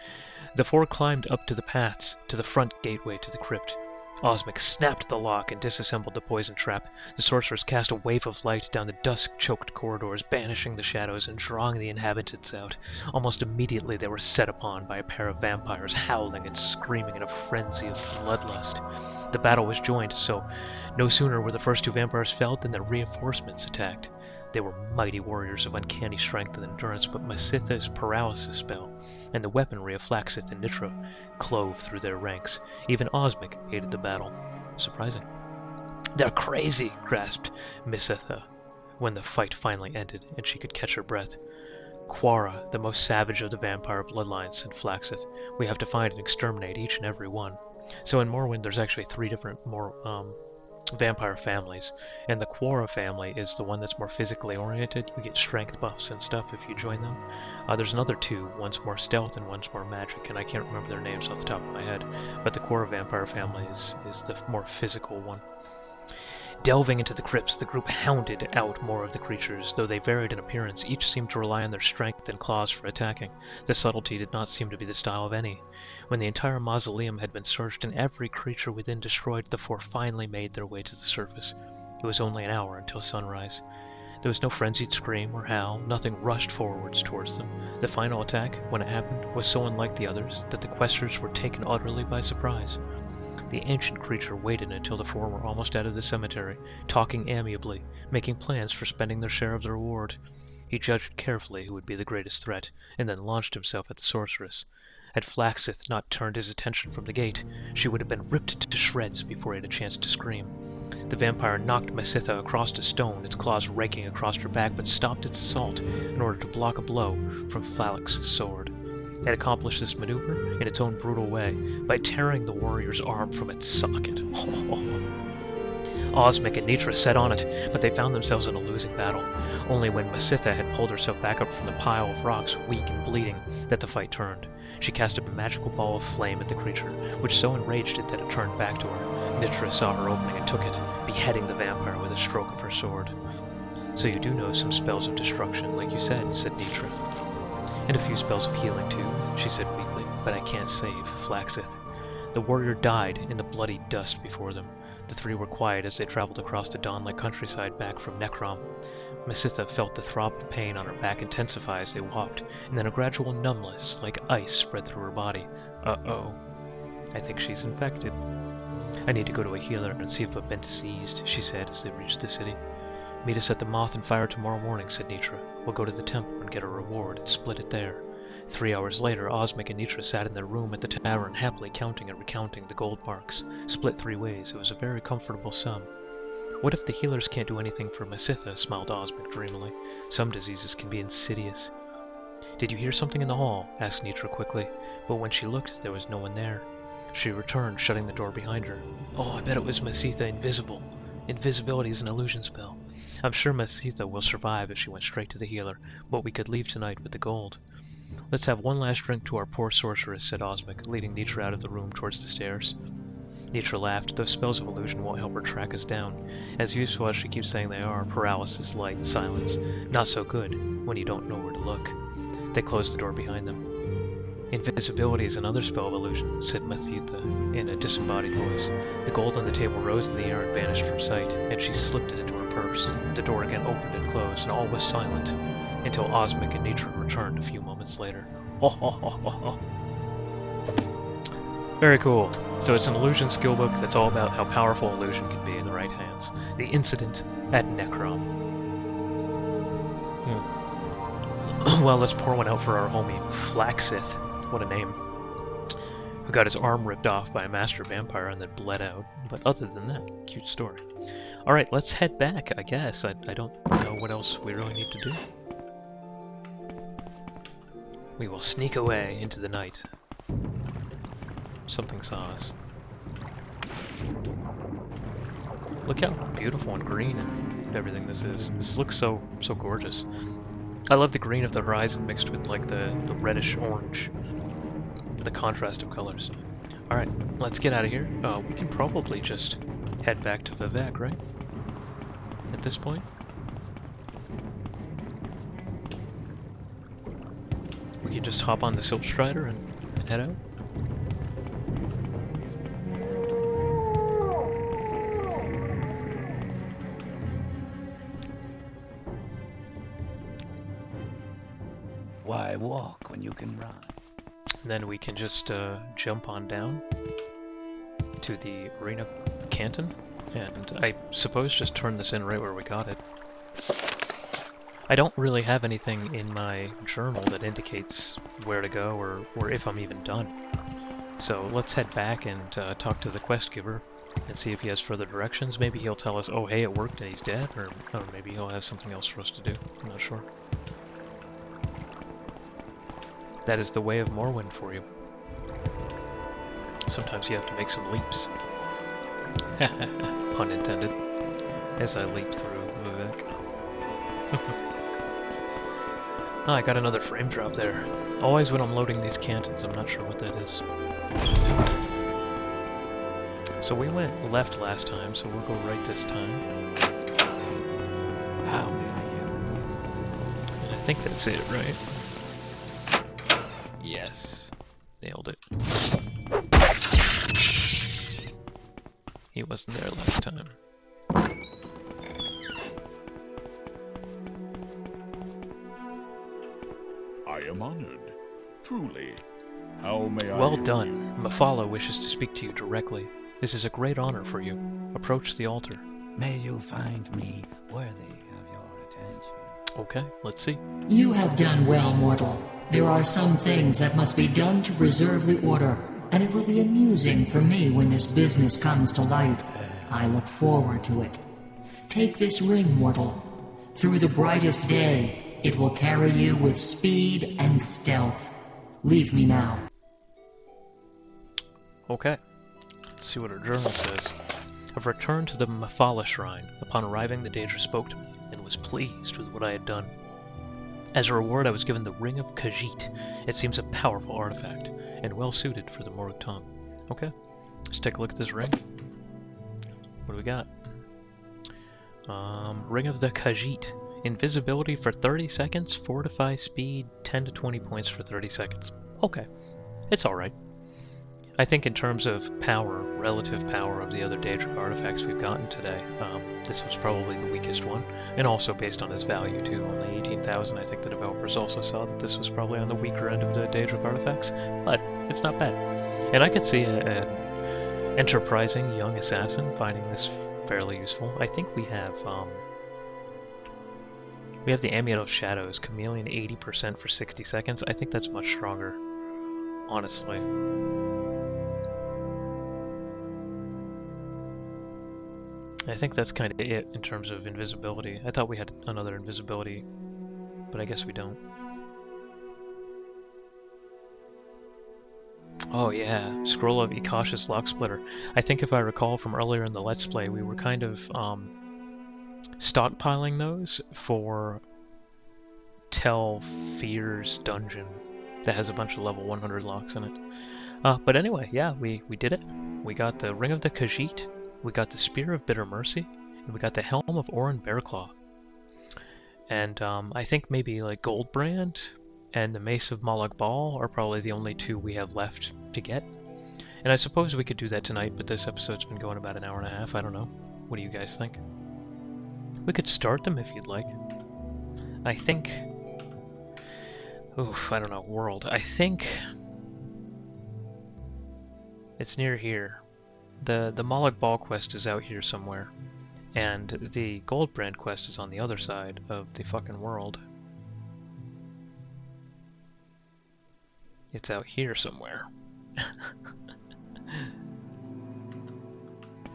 The four climbed up to the paths, to the front gateway to the crypt. Osmic snapped the lock and disassembled the poison trap. The sorceress cast a wave of light down the dusk-choked corridors, banishing the shadows and drawing the inhabitants out. Almost immediately they were set upon by a pair of vampires, howling and screaming in a frenzy of bloodlust. The battle was joined, so no sooner were the first two vampires felled than the reinforcements attacked. They were mighty warriors of uncanny strength and endurance, but Mephala's paralysis spell and the weaponry of Flaxith and Nitra clove through their ranks. Even Osmic aided the battle. Surprising. They're crazy, grasped Mephala when the fight finally ended and she could catch her breath. Quara, the most savage of the vampire bloodlines, said Flaxith. We have to find and exterminate each and every one. So in Morrowind, there's actually three different vampire families, and the Quora family is the one that's more physically oriented. You get strength buffs and stuff if you join them. There's another two, one's more stealth and one's more magic, and I can't remember their names off the top of my head, but the Quora vampire family is the more physical one. Delving into the crypts, the group hounded out more of the creatures. Though they varied in appearance, each seemed to rely on their strength and claws for attacking. The subtlety did not seem to be the style of any. When the entire mausoleum had been searched and every creature within destroyed, the four finally made their way to the surface. It was only an hour until sunrise. There was no frenzied scream or howl, nothing rushed forwards towards them. The final attack, when it happened, was so unlike the others that the questers were taken utterly by surprise. The ancient creature waited until the four were almost out of the cemetery, talking amiably, making plans for spending their share of the reward. He judged carefully who would be the greatest threat, and then launched himself at the sorceress. Had Flaxith not turned his attention from the gate, she would have been ripped to shreds before he had a chance to scream. The vampire knocked Mephala across a stone, its claws raking across her back, but stopped its assault in order to block a blow from Flax's sword. It accomplished this maneuver in its own brutal way by tearing the warrior's arm from its socket. Osmic and Nitra set on it, but they found themselves in a losing battle. Only when Mephala had pulled herself back up from the pile of rocks, weak and bleeding, that the fight turned. She cast a magical ball of flame at the creature, which so enraged it that it turned back to her. Nitra saw her opening and took it, beheading the vampire with a stroke of her sword. So you do know some spells of destruction, like you said Nitra. And a few spells of healing, too, she said weakly, but I can't save Flaxith. The warrior died in the bloody dust before them. The three were quiet as they traveled across the dawn-like countryside back from Necrom. Mephala felt the throb of pain on her back intensify as they walked, and then a gradual numbness, like ice, spread through her body. Uh-oh. I think she's infected. I need to go to a healer and see if I've been diseased, she said as they reached the city. Meet us at the Moth and Fire tomorrow morning, said Nitra. We'll go to the temple and get a reward and split it there. 3 hours later, Osmic and Nitra sat in their room at the tavern, happily counting and recounting the gold marks. Split 3 ways, it was a very comfortable sum. What if the healers can't do anything for Mephala, smiled Osmic dreamily. Some diseases can be insidious. "Did you hear something in the hall?" asked Nitra quickly, but when she looked, there was no one there. She returned, shutting the door behind her. "Oh, I bet it was Masitha invisible. Invisibility is an illusion spell. I'm sure Masitha will survive if she went straight to the healer, but we could leave tonight with the gold." "Let's have one last drink to our poor sorceress," said Osmic, leading Nitra out of the room towards the stairs. Nitra laughed. "Those spells of illusion won't help her track us down. As useful as she keeps saying they are, paralysis, light, silence, not so good when you don't know where to look." They closed the door behind them. "Invisibility is another spell of illusion," said Masitha in a disembodied voice. The gold on the table rose in the air and vanished from sight, and she slipped it into her purse. The door again opened and closed, and all was silent, until Osmic and Nitra returned a few moments later. Ho ho ho ho ho. Very cool. So it's an illusion skillbook that's all about how powerful illusion can be in the right hands. The incident at Necrom. Well, let's pour one out for our homie, Flaxith. What a name. Who got his arm ripped off by a master vampire and then bled out. But other than that, cute story. Alright, let's head back, I guess. I don't know what else we really need to do. We will sneak away into the night. Something saw us. Look how beautiful and green and everything this is. This looks so gorgeous. I love the green of the horizon mixed with like the reddish orange. The contrast of colors. Alright, let's get out of here. We can probably just head back to Vivek, right? At this point? We can just hop on the Silpstrider and head out? Why walk when you can run? Then we can just jump on down to the Arena Canton, and I suppose just turn this in right where we got it. I don't really have anything in my journal that indicates where to go or if I'm even done. So let's head back and talk to the quest giver and see if he has further directions. Maybe he'll tell us, oh hey, it worked and he's dead, or maybe he'll have something else for us to do. I'm not sure. That is the way of Morrowind for you. Sometimes you have to make some leaps. Pun intended. As I leap through Vivek. Oh, I got another frame drop there. Always when I'm loading these cantons, I'm not sure what that is. So we went left last time, so we'll go right this time. How may I help? And I think that's it, right? Yes. Nailed it. He wasn't there last time. I am honored. Truly. How may I Well help done. Mephala wishes to speak to you directly. This is a great honor for you. Approach the altar. May you find me worthy of your attention. Okay, let's see. You have done well, mortal. There are some things that must be done to preserve the order, and it will be amusing for me when this business comes to light. I look forward to it. Take this ring, mortal. Through the brightest day, it will carry you with speed and stealth. Leave me now. Okay. Let's see what our journal says. I've returned to the Mephala shrine. Upon arriving, the Daedra spoke to me and was pleased with what I had done. As a reward, I was given the Ring of Khajiit. It seems a powerful artifact, and well suited for the Morag Tong. Okay, let's take a look at this ring. What do we got? Ring of the Khajiit. Invisibility for 30 seconds, fortify speed, 10 to 20 points for 30 seconds. Okay, it's alright. I think in terms of power, relative power of the other Daedric artifacts we've gotten today, this was probably the weakest one, and also based on its value too, only 18,000. I think the developers also saw that this was probably on the weaker end of the Daedric artifacts, but it's not bad. And I could see an enterprising young assassin finding this fairly useful. I think we have the Amulet of Shadows, Chameleon 80% for 60 seconds. I think that's much stronger, honestly. I think that's kind of it in terms of invisibility. I thought we had another invisibility, but I guess we don't. Oh yeah, Scroll of Ikash's Lock Splitter. I think if I recall from earlier in the Let's Play, we were kind of stockpiling those for Tel Fear's dungeon that has a bunch of level 100 locks in it. But anyway, yeah, we did it. We got the Ring of the Khajiit, we got the Spear of Bitter Mercy, and we got the Helm of Orin Bearclaw. And I think maybe like Goldbrand and the Mace of Malak Bal are probably the only two we have left to get. And I suppose we could do that tonight, but this episode's been going about an hour and a half. I don't know. What do you guys think? We could start them if you'd like. I think... Oof, I don't know. World. I think... It's near here. The Malak Bal quest is out here somewhere. And the Goldbrand quest is on the other side of the fucking world. It's out here somewhere.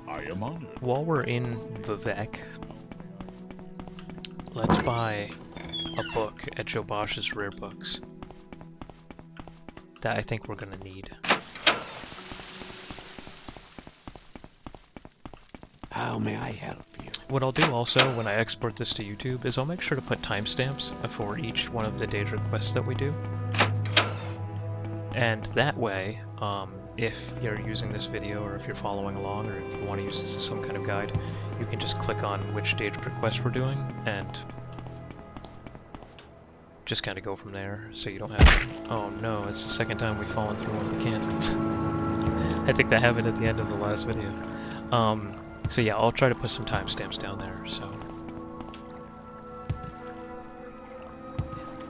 I am honored. While we're in Vivek, let's buy a book at Joe Bosch's Rare Books. That I think we're gonna need. How may I help you? What I'll do also when I export this to YouTube is I'll make sure to put timestamps for each one of the Daedric quests that we do. And that way, if you're using this video or if you're following along or if you want to use this as some kind of guide, you can just click on which Daedric quest we're doing and just kind of go from there so you don't have to... Oh no, it's the second time we've fallen through one of the cantons. I think that happened at the end of the last video. So yeah, I'll try to put some timestamps down there, so...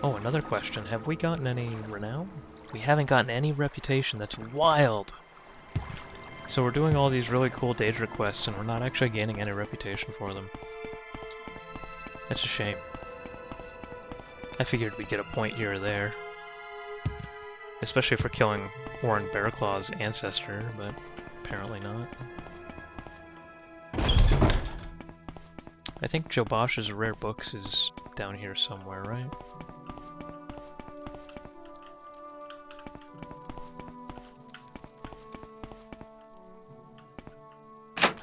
Oh, another question. Have we gotten any renown? We haven't gotten any reputation. That's wild! So we're doing all these really cool Daedric quests, and we're not actually gaining any reputation for them. That's a shame. I figured we'd get a point here or there. Especially for killing Orin Bearclaw's ancestor, but apparently not. I think Joe Bosch's Rare Books is down here somewhere, right?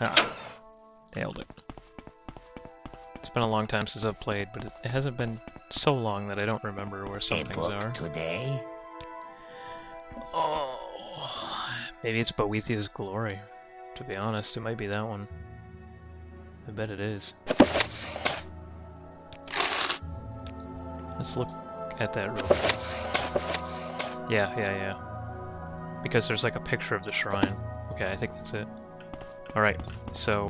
Ah, nailed it. It's been a long time since I've played, but it hasn't been so long that I don't remember where some things are. Today? Oh, maybe it's Boethiah's Glory. To be honest, it might be that one. I bet it is. Let's look at that real quick. Yeah. Because there's like a picture of the shrine. Okay, I think that's it. Alright, so...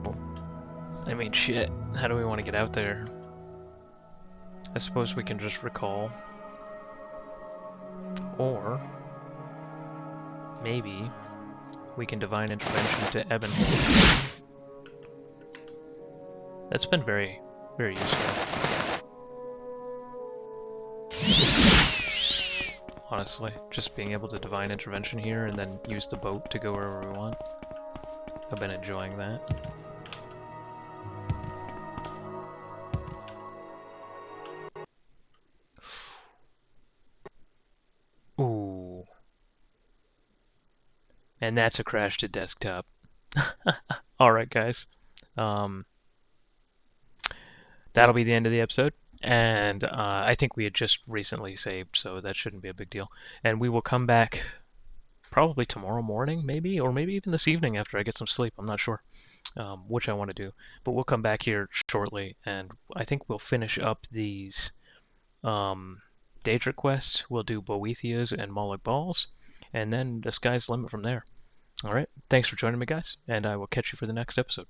I mean, shit. How do we want to get out there? I suppose we can just recall. Or... maybe... we can Divine Intervention to Ebonhold. That's been very, very useful. Honestly, just being able to Divine Intervention here and then use the boat to go wherever we want. I've been enjoying that. Ooh. And that's a crash to desktop. Alright, guys. That'll be the end of the episode. And I think we had just recently saved, so that shouldn't be a big deal. And we will come back probably tomorrow morning, maybe, or maybe even this evening after I get some sleep. I'm not sure which I want to do. But we'll come back here shortly, and I think we'll finish up these Daedric quests. We'll do Boethiah's and Malak Bal's, and then the sky's the limit from there. Alright, thanks for joining me, guys, and I will catch you for the next episode.